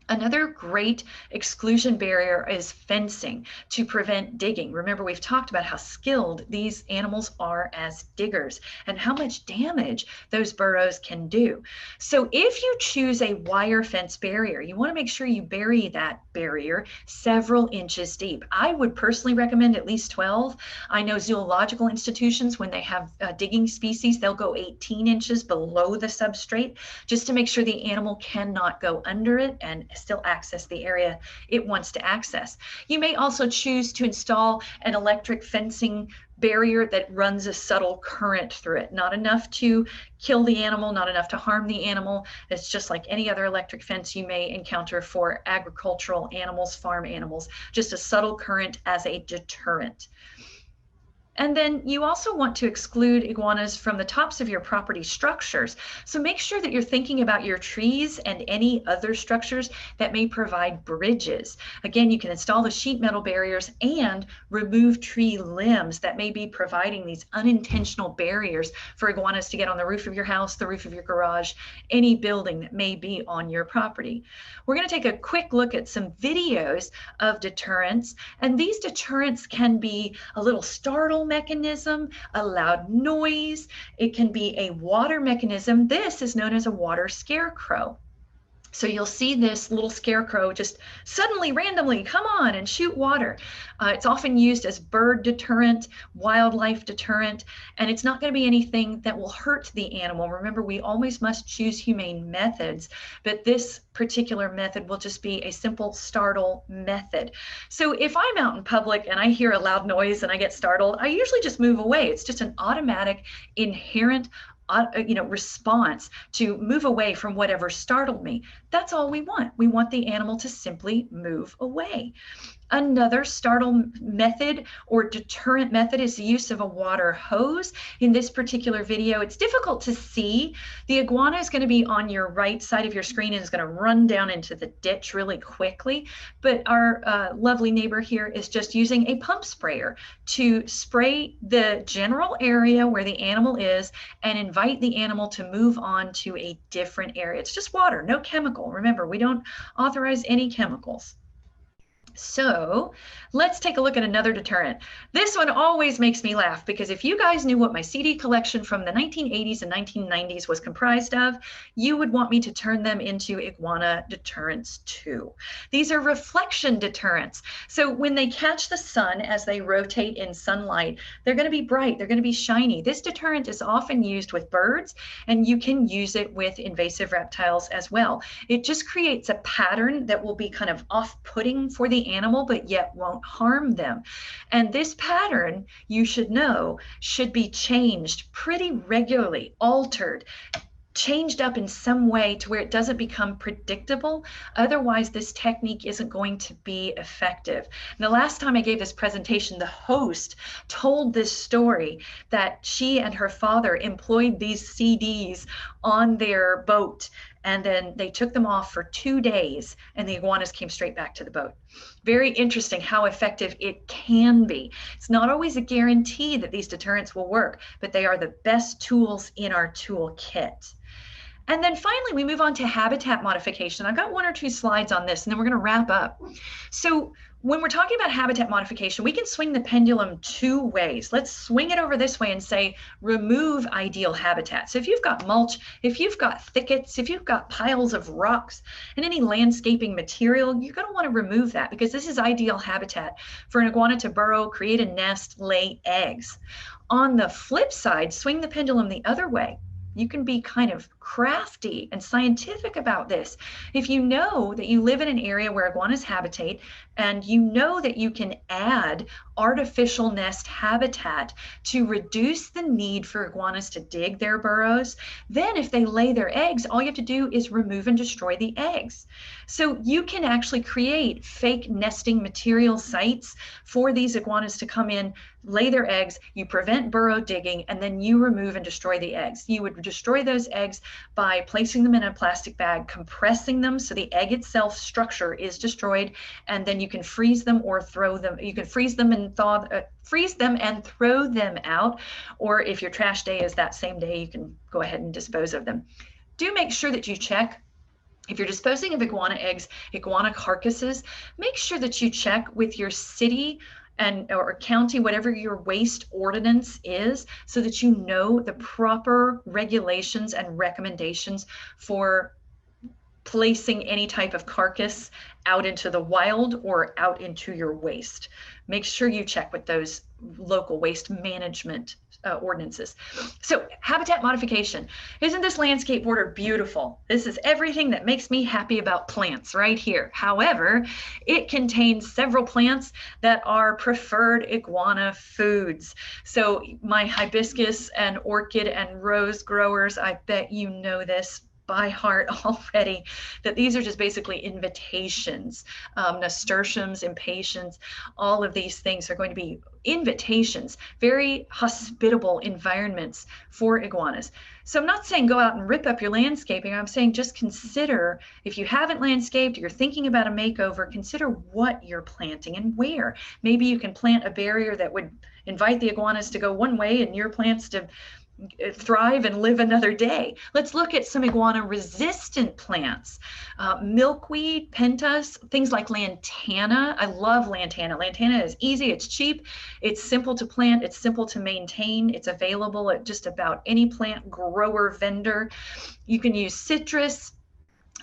Another great exclusion barrier is fencing to prevent digging. Remember, we've talked about how skilled these animals are as diggers and how much damage those burrows can do. So if you choose a wire fence barrier, you want to make sure you bury that barrier several inches deep. I would personally recommend at least 12. I know zoological institutions, when they have digging species, they'll go 18 inches below the substrate just to make sure the animal cannot go under it and still access the area it wants to access. You may also choose to install an electric fencing barrier that runs a subtle current through it. Not enough to kill the animal, not enough to harm the animal. It's just like any other electric fence you may encounter for agricultural animals, farm animals, just a subtle current as a deterrent. And then you also want to exclude iguanas from the tops of your property structures. So make sure that you're thinking about your trees and any other structures that may provide bridges. Again, you can install the sheet metal barriers and remove tree limbs that may be providing these unintentional barriers for iguanas to get on the roof of your house, the roof of your garage, any building that may be on your property. We're going to take a quick look at some videos of deterrents, and these deterrents can be a little startle mechanism, a loud noise. It can be a water mechanism. This is known as a water scarecrow. So you'll see this little scarecrow just suddenly, randomly come on and shoot water. It's often used as bird deterrent, wildlife deterrent, and it's not going to be anything that will hurt the animal. Remember, we always must choose humane methods, but this particular method will just be a simple startle method. So if I'm out in public and I hear a loud noise and I get startled, I usually just move away. It's just an automatic, inherent response to move away from whatever startled me. That's all we want. We want the animal to simply move away. Another startle method or deterrent method is the use of a water hose. In this particular video, it's difficult to see. The iguana is going to be on your right side of your screen and is going to run down into the ditch really quickly. But our lovely neighbor here is just using a pump sprayer to spray the general area where the animal is and invite the animal to move on to a different area. It's just water, no chemical. Remember, we don't authorize any chemicals. So let's take a look at another deterrent. This one always makes me laugh because if you guys knew what my CD collection from the 1980s and 1990s was comprised of, you would want me to turn them into iguana deterrents too. These are reflection deterrents. So when they catch the sun as they rotate in sunlight, they're going to be bright, they're going to be shiny. This deterrent is often used with birds, and you can use it with invasive reptiles as well. It just creates a pattern that will be kind of off-putting for the animal, but yet won't harm them. And this pattern, you should know, should be changed pretty regularly, altered, changed up in some way to where it doesn't become predictable. Otherwise, this technique isn't going to be effective. And the last time I gave this presentation, the host told this story that she and her father employed these CDs on their boat, and then they took them off for 2 days and the iguanas came straight back to the boat. Very interesting how effective it can be. It's not always a guarantee that these deterrents will work, but they are the best tools in our toolkit. And then finally, we move on to habitat modification. I've got 1 or 2 slides on this, and then we're going to wrap up. So when we're talking about habitat modification, we can swing the pendulum 2 ways. Let's swing it over this way and say, remove ideal habitat. So if you've got mulch, if you've got thickets, if you've got piles of rocks and any landscaping material, you're going to want to remove that because this is ideal habitat for an iguana to burrow, create a nest, lay eggs. On the flip side, swing the pendulum the other way. You can be kind of crafty and scientific about this. If you know that you live in an area where iguanas habitate and you know that you can add artificial nest habitat to reduce the need for iguanas to dig their burrows, then if they lay their eggs, all you have to do is remove and destroy the eggs. So you can actually create fake nesting material sites for these iguanas to come in, lay their eggs, you prevent burrow digging, and then you remove and destroy the eggs. You would destroy those eggs by placing them in a plastic bag, compressing them so the egg itself structure is destroyed, and then you can freeze them or throw them. You can freeze them and throw them out, or if your trash day is that same day, you can go ahead and dispose of them. Do make sure that you check. If you're disposing of iguana eggs, iguana carcasses, make sure that you check with your city or county, whatever your waste ordinance is, so that you know the proper regulations and recommendations for placing any type of carcass out into the wild or out into your waste. Make sure you check with those local waste management ordinances. So habitat modification. Isn't this landscape border beautiful? This is everything that makes me happy about plants right here. However, it contains several plants that are preferred iguana foods. So my hibiscus and orchid and rose growers, I bet you know this by heart already, that these are just basically invitations. Nasturtiums, impatiens, all of these things are going to be invitations, very hospitable environments for iguanas. So I'm not saying go out and rip up your landscaping. I'm saying just consider, if you haven't landscaped, you're thinking about a makeover, consider what you're planting and where. Maybe you can plant a barrier that would invite the iguanas to go one way and your plants to thrive and live another day. Let's look at some iguana resistant plants. Milkweed, pentas, things like lantana. I love lantana. Lantana is easy, it's cheap, it's simple to plant, it's simple to maintain, it's available at just about any plant grower vendor. You can use citrus,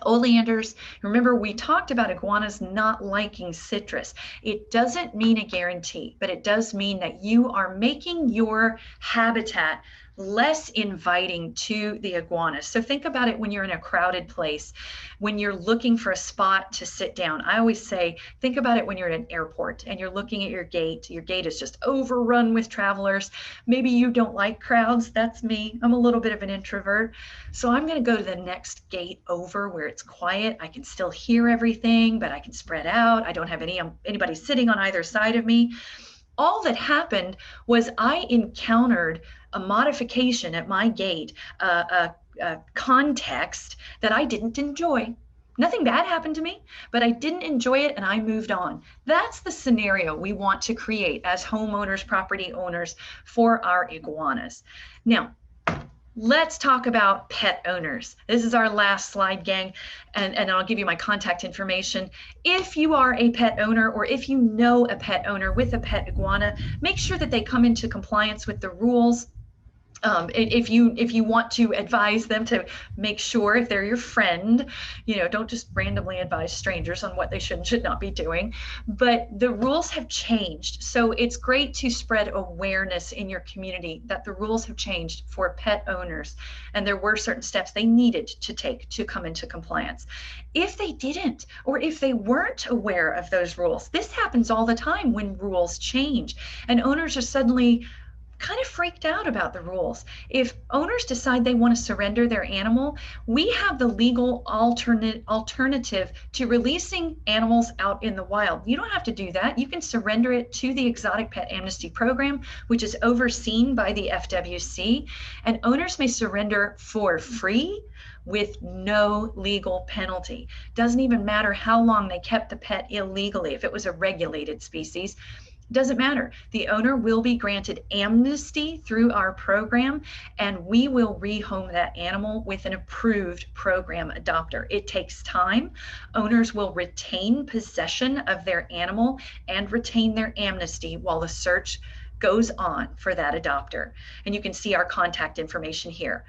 oleanders. Remember, we talked about iguanas not liking citrus. It doesn't mean a guarantee, but it does mean that you are making your habitat less inviting to the iguanas. So think about it when you're in a crowded place, when you're looking for a spot to sit down. I always say, think about it when you're at an airport and you're looking at your gate. Your gate is just overrun with travelers. Maybe you don't like crowds. That's me. I'm a little bit of an introvert. So I'm going to go to the next gate over where it's quiet. I can still hear everything, but I can spread out. I don't have anybody sitting on either side of me. All that happened was I encountered a modification at my gate, a context that I didn't enjoy. Nothing bad happened to me, but I didn't enjoy it and I moved on. That's the scenario we want to create as homeowners, property owners for our iguanas. Now, Let's talk about pet owners. This is our last slide, gang, and I'll give you my contact information. If you are a pet owner, or if you know a pet owner with a pet iguana, make sure that they come into compliance with the rules. If you want to advise them, to make sure, if they're your friend, don't just randomly advise strangers on what they should and should not be doing. But the rules have changed, so it's great to spread awareness in your community that the rules have changed for pet owners, and there were certain steps they needed to take to come into compliance. If they didn't, or if they weren't aware of those rules, this happens all the time when rules change and owners are suddenly kind of freaked out about the rules. If owners decide they want to surrender their animal, we have the legal alternative to releasing animals out in the wild. You don't have to do that. You can surrender it to the Exotic Pet Amnesty Program, which is overseen by the FWC, and owners may surrender for free with no legal penalty. Doesn't even matter how long they kept the pet illegally. If it was a regulated species, doesn't matter. The owner will be granted amnesty through our program, and we will rehome that animal with an approved program adopter. It takes time. Owners will retain possession of their animal and retain their amnesty while the search goes on for that adopter. And you can see our contact information here.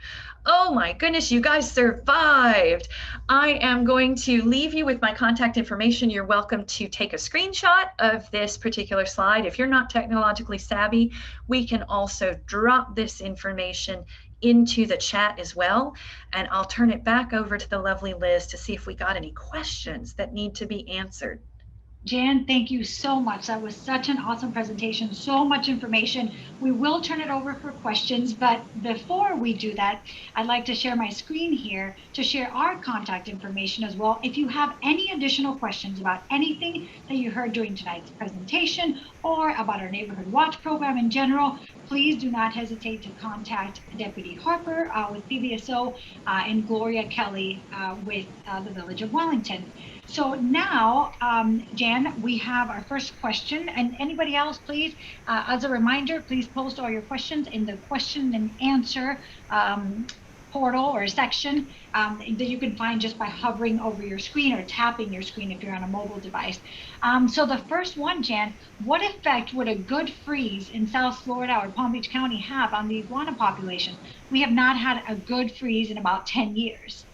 Oh my goodness, you guys survived. I am going to leave you with my contact information. You're welcome to take a screenshot of this particular slide. If you're not technologically savvy, we can also drop this information into the chat as well. And I'll turn it back over to the lovely Liz to see if we got any questions that need to be answered. Jan, thank you so much. That was such an awesome presentation, so much information. We will turn it over for questions, but before we do that, I'd like to share my screen here to share our contact information as well. If you have any additional questions about anything that you heard during tonight's presentation or about our Neighborhood Watch program in general, please do not hesitate to contact Deputy Harper with PVSO and Gloria Kelly with the Village of Wellington. So now, Jan, we have our first question, and anybody else, please, as a reminder, please post all your questions in the question and answer portal or section that you can find just by hovering over your screen or tapping your screen if you're on a mobile device. So the first one, Jan, what effect would a good freeze in South Florida or Palm Beach County have on the iguana population? We have not had a good freeze in about 10 years.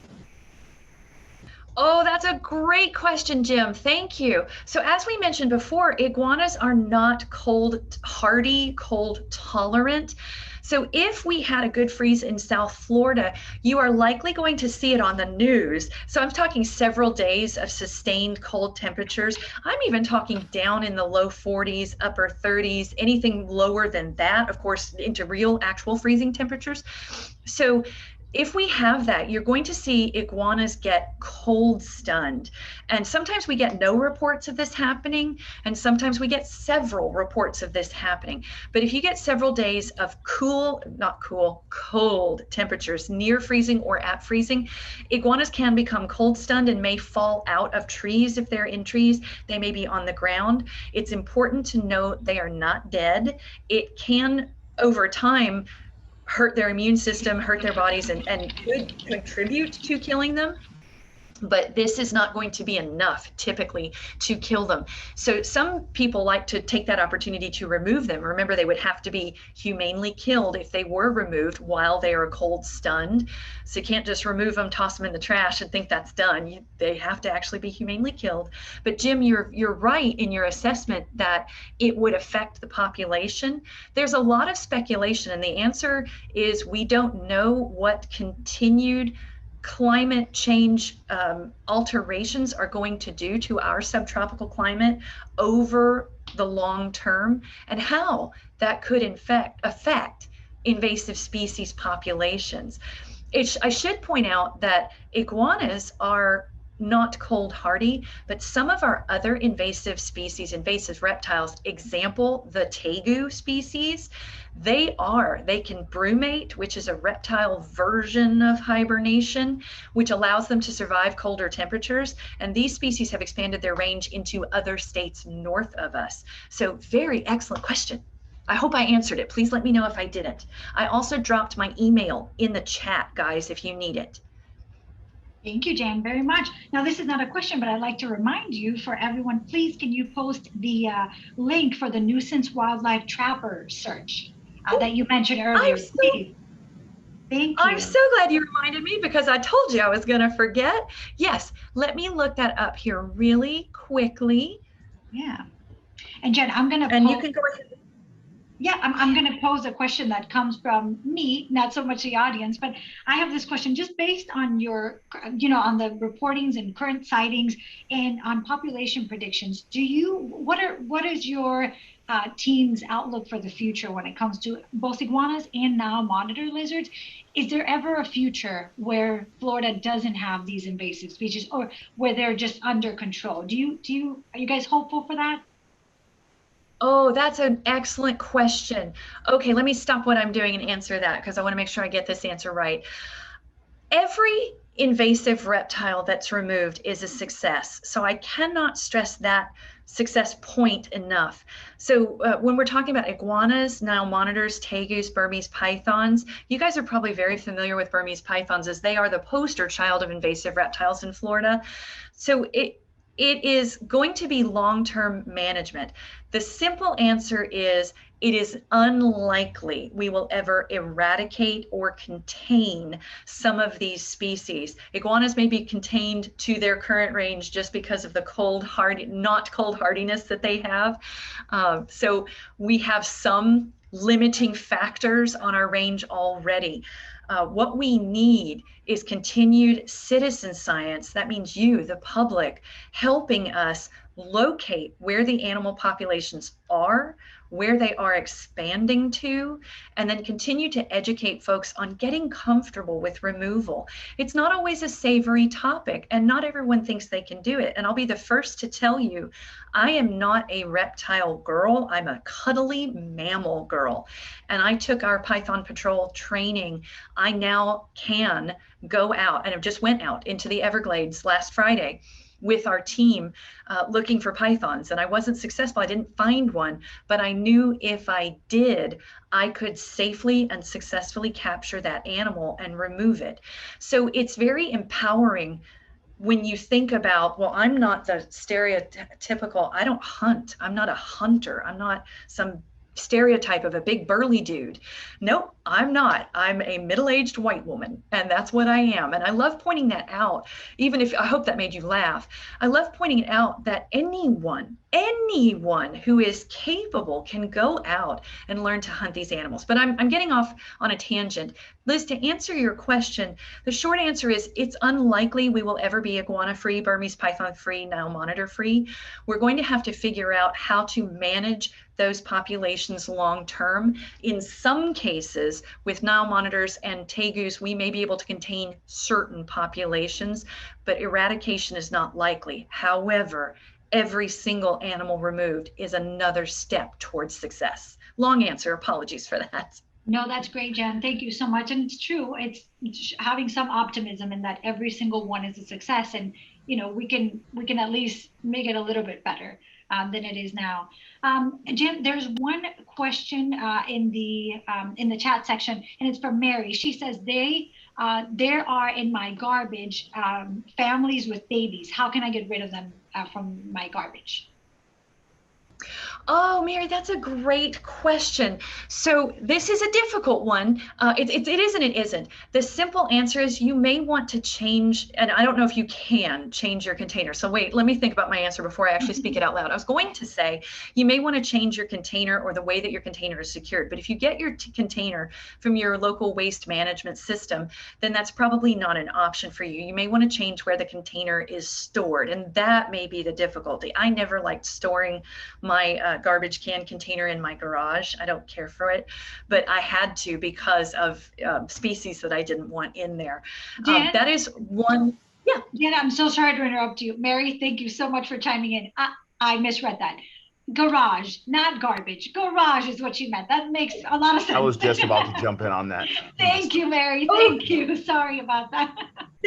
Oh, that's a great question, Jim. Thank you. So as we mentioned before, iguanas are not cold hardy, cold tolerant. So if we had a good freeze in South Florida, you are likely going to see it on the news. So I'm talking several days of sustained cold temperatures. I'm even talking down in the low 40s, upper 30s, anything lower than that, of course, into real actual freezing temperatures. So if we have that, you're going to see iguanas get cold stunned. And sometimes we get no reports of this happening, and sometimes we get several reports of this happening. But if you get several days of cold temperatures near freezing or at freezing, iguanas can become cold stunned and may fall out of trees. If they're in trees, they may be on the ground. It's important to note they are not dead. It can, over time, hurt their immune system, hurt their bodies, and could contribute to killing them. But this is not going to be enough typically to kill them. So some people like to take that opportunity to remove them. Remember, they would have to be humanely killed if they were removed while they are cold stunned. So you can't just remove them, toss them in the trash and think that's done. They have to actually be humanely killed. But Jim, you're right in your assessment that it would affect the population. There's a lot of speculation, and the answer is we don't know what continued climate change alterations are going to do to our subtropical climate over the long term, and how that could affect invasive species populations. I should point out that iguanas are not cold hardy, but some of our other invasive species, invasive reptiles, example, the tegu species, they can brumate, which is a reptile version of hibernation, which allows them to survive colder temperatures. And these species have expanded their range into other states north of us. So very excellent question. I hope I answered it. Please let me know if I didn't. I also dropped my email in the chat, guys, if you need it. Thank you, Jan, very much. Now, this is not a question, but I'd like to remind you, for everyone, please can you post the link for the nuisance wildlife trapper search that you mentioned earlier, please? Thank you. I'm so glad you reminded me, because I told you I was going to forget. Yes, let me look that up here really quickly. Yeah. And Jen, I'm going to And you can go ahead. Yeah, I'm going to pose a question that comes from me, not so much the audience, but I have this question just based on your, on the reportings and current sightings and on population predictions. What is your team's outlook for the future when it comes to both iguanas and now monitor lizards? Is there ever a future where Florida doesn't have these invasive species, or where they're just under control? Are you guys hopeful for that? Oh, that's an excellent question. Okay, let me stop what I'm doing and answer that, because I want to make sure I get this answer right. Every invasive reptile that's removed is a success. So I cannot stress that success point enough. So when we're talking about iguanas, Nile monitors, tegus, Burmese pythons, you guys are probably very familiar with Burmese pythons, as they are the poster child of invasive reptiles in Florida. So it is going to be long-term management. The simple answer is it is unlikely we will ever eradicate or contain some of these species. Iguanas may be contained to their current range just because of the cold hardiness that they have. So we have some limiting factors on our range already. What we need is continued citizen science. That means you, the public, helping us locate where the animal populations are, where they are expanding to, and then continue to educate folks on getting comfortable with removal. It's not always a savory topic, and not everyone thinks they can do it. And I'll be the first to tell you, I am not a reptile girl. I'm a cuddly mammal girl. And I took our Python Patrol training. I now can go out, and I just went out into the Everglades last Friday with our team looking for pythons, and I wasn't successful. I didn't find one, but I knew if I did, I could safely and successfully capture that animal and remove it. So it's very empowering when you think about, well, I'm not the stereotypical, I don't hunt. I'm not a hunter. I'm not some stereotype of a big burly dude. Nope, I'm not. I'm a middle-aged white woman, and that's what I am. And I love pointing that out, even if I hope that made you laugh. I love pointing out that anyone who is capable can go out and learn to hunt these animals. But I'm getting off on a tangent. Liz, to answer your question, the short answer is it's unlikely we will ever be iguana-free, Burmese python-free, Nile monitor-free. We're going to have to figure out how to manage those populations long term. In some cases, with Nile monitors and tegus, we may be able to contain certain populations, but eradication is not likely. However, every single animal removed is another step towards success. Long answer, apologies for that. No, that's great, Jen. Thank you so much. And it's true. It's having some optimism in that every single one is a success, and we can at least make it a little bit better than it is now. Jen, there's one question in the chat section, and it's from Mary. She says, there are in my garbage families with babies. How can I get rid of them from my garbage? Oh, Mary, that's a great question. So this is a difficult one. It is and it isn't. The simple answer is you may want to change, and I don't know if you can change your container. So wait, let me think about my answer before I actually speak it out loud. I was going to say you may want to change your container or the way that your container is secured. But if you get your container from your local waste management system, then that's probably not an option for you. You may want to change where the container is stored, and that may be the difficulty. I never liked storing my garbage can container in my garage. I don't care for it, but I had to because of species that I didn't want in there. Jan, that is one. Yeah. Jan, I'm so sorry to interrupt you. Mary, thank you so much for chiming in. I misread that. Garage, not garbage. Garage is what she meant. That makes a lot of sense. I was just about to jump in on that. Thank you, Mary. Thank you. Sorry about that.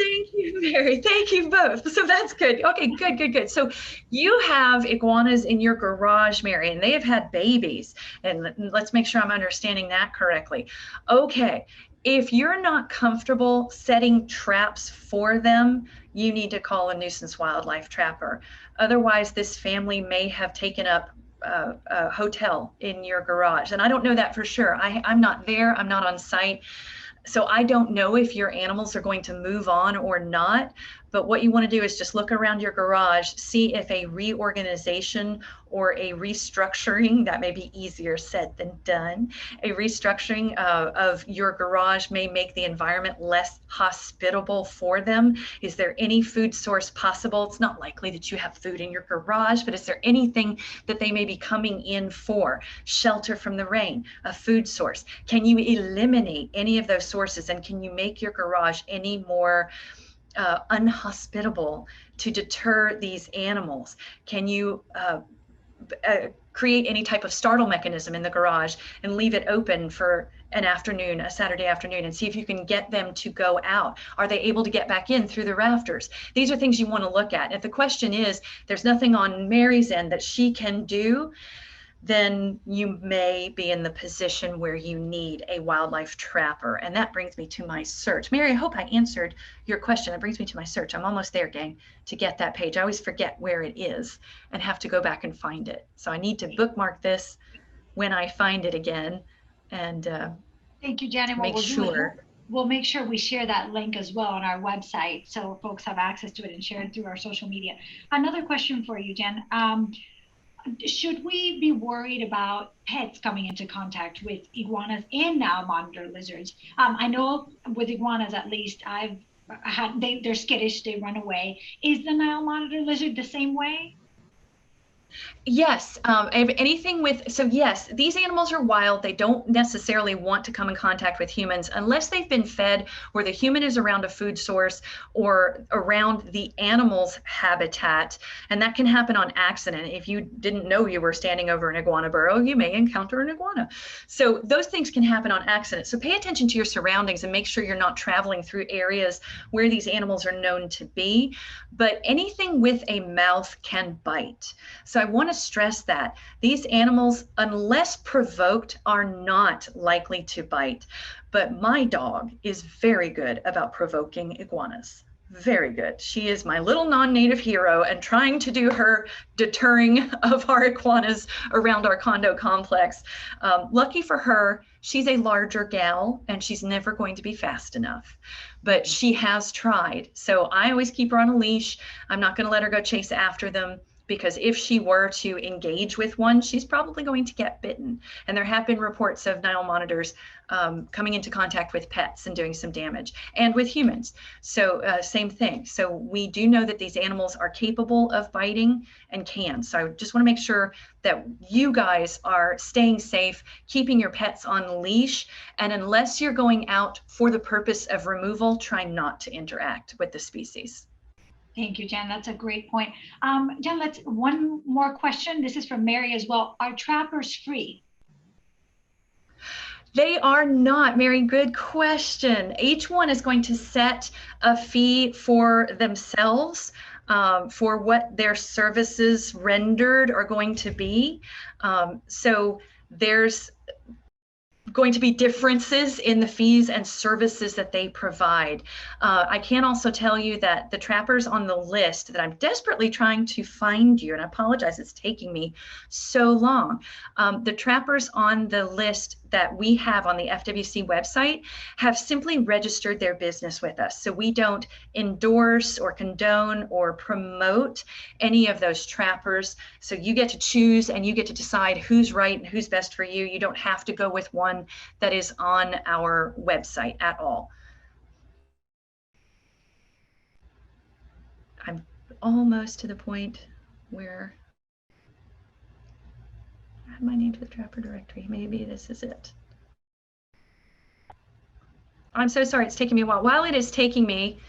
Thank you, Mary. Thank you both. So that's good. Okay, good, good, good. So you have iguanas in your garage, Mary, and they have had babies. And let's make sure I'm understanding that correctly. Okay, if you're not comfortable setting traps for them, you need to call a nuisance wildlife trapper. Otherwise, this family may have taken up a hotel in your garage. And I don't know that for sure. I'm not there. I'm not on site. So I don't know if your animals are going to move on or not, but what you want to do is just look around your garage, see if a reorganization or a restructuring, that may be easier said than done, a restructuring of your garage may make the environment less hospitable for them. Is there any food source possible? It's not likely that you have food in your garage, but is there anything that they may be coming in for? Shelter from the rain, a food source. Can you eliminate any of those sources, and can you make your garage any more unhospitable to deter these animals? Can you create any type of startle mechanism in the garage and leave it open for an afternoon, a Saturday afternoon, and see if you can get them to go out? Are they able to get back in through the rafters? These are things you want to look at. If the question is, there's nothing on Mary's end that she can do, then you may be in the position where you need a wildlife trapper. And that brings me to my search. Mary, I hope I answered your question. That brings me to my search. I'm almost there, gang, to get that page. I always forget where it is and have to go back and find it. So I need to bookmark this when I find it again. And thank you, Jen. And make sure. We'll make sure we share that link as well on our website so folks have access to it and share it through our social media. Another question for you, Jen. Should we be worried about pets coming into contact with iguanas and Nile monitor lizards? I know with iguanas, at least, they're skittish, they run away. Is the Nile monitor lizard the same way? Yes, anything with, so yes, these animals are wild. They don't necessarily want to come in contact with humans unless they've been fed where the human is around a food source or around the animal's habitat. And that can happen on accident. If you didn't know you were standing over an iguana burrow, you may encounter an iguana. So those things can happen on accident. So pay attention to your surroundings and make sure you're not traveling through areas where these animals are known to be. But anything with a mouth can bite. So I want to stress that these animals, unless provoked, are not likely to bite. But my dog is very good about provoking iguanas. Very good. She is my little non-native hero and trying to do her deterring of our iguanas around our condo complex. Lucky for her, she's a larger gal and she's never going to be fast enough, but she has tried. So I always keep her on a leash. I'm not going to let her go chase after them, because if she were to engage with one, she's probably going to get bitten. And there have been reports of Nile monitors coming into contact with pets and doing some damage, and with humans. So same thing. So we do know that these animals are capable of biting and can. So I just want to make sure that you guys are staying safe, keeping your pets on leash, and unless you're going out for the purpose of removal, try not to interact with the species. Thank you, Jen. That's a great point. Jen, one more question. This is from Mary as well. Are trappers free? They are not, Mary. Good question. Each one is going to set a fee for themselves for what their services rendered are going to be. So there's going to be differences in the fees and services that they provide. I can also tell you that the trappers on the list that I'm desperately trying to find you, and I apologize, it's taking me so long. The trappers on the list that we have on the FWC website have simply registered their business with us. So we don't endorse or condone or promote any of those trappers. So you get to choose and you get to decide who's right and who's best for you. You don't have to go with one that is on our website at all. I'm almost to the point where add my name to the trapper directory. Maybe this is it. I'm so sorry, it's taking me a while. While it is taking me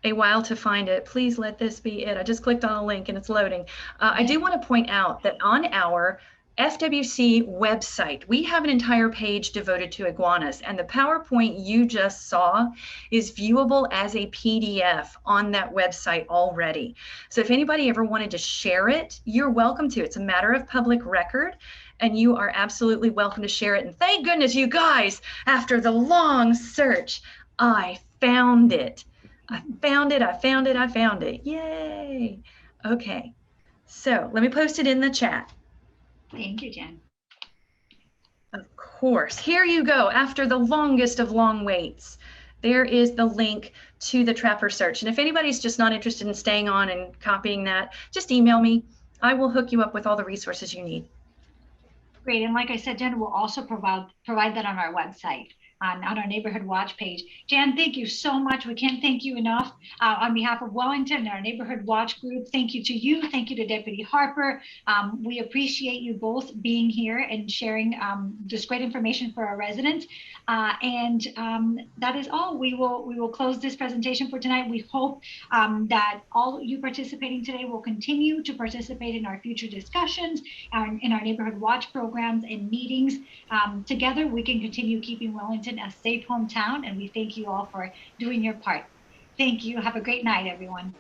a while to find it, please let this be it. I just clicked on a link and it's loading. I do want to point out that on our FWC website, we have an entire page devoted to iguanas, and the PowerPoint you just saw is viewable as a PDF on that website already. So if anybody ever wanted to share it, you're welcome to. It's a matter of public record, and you are absolutely welcome to share it. And thank goodness, you guys, after the long search, I found it. I found it, I found it, I found it. Yay. Okay, so let me post it in the chat. Thank you, Jen. Of course. Here you go. After the longest of long waits, there is the link to the Trapper search. And if anybody's just not interested in staying on and copying that, just email me. I will hook you up with all the resources you need. Great. And like I said, Jen will also provide that on our website. On our Neighborhood Watch page. Jan, thank you so much. We can't thank you enough. On behalf of Wellington and our Neighborhood Watch group, thank you to you. Thank you to Deputy Harper. We appreciate you both being here and sharing this great information for our residents. That is all. We will close this presentation for tonight. We hope that all of you participating today will continue to participate in our future discussions, in our Neighborhood Watch programs and meetings. Together, we can continue keeping Wellington a safe hometown, and we thank you all for doing your part. Thank you. Have a great night, everyone.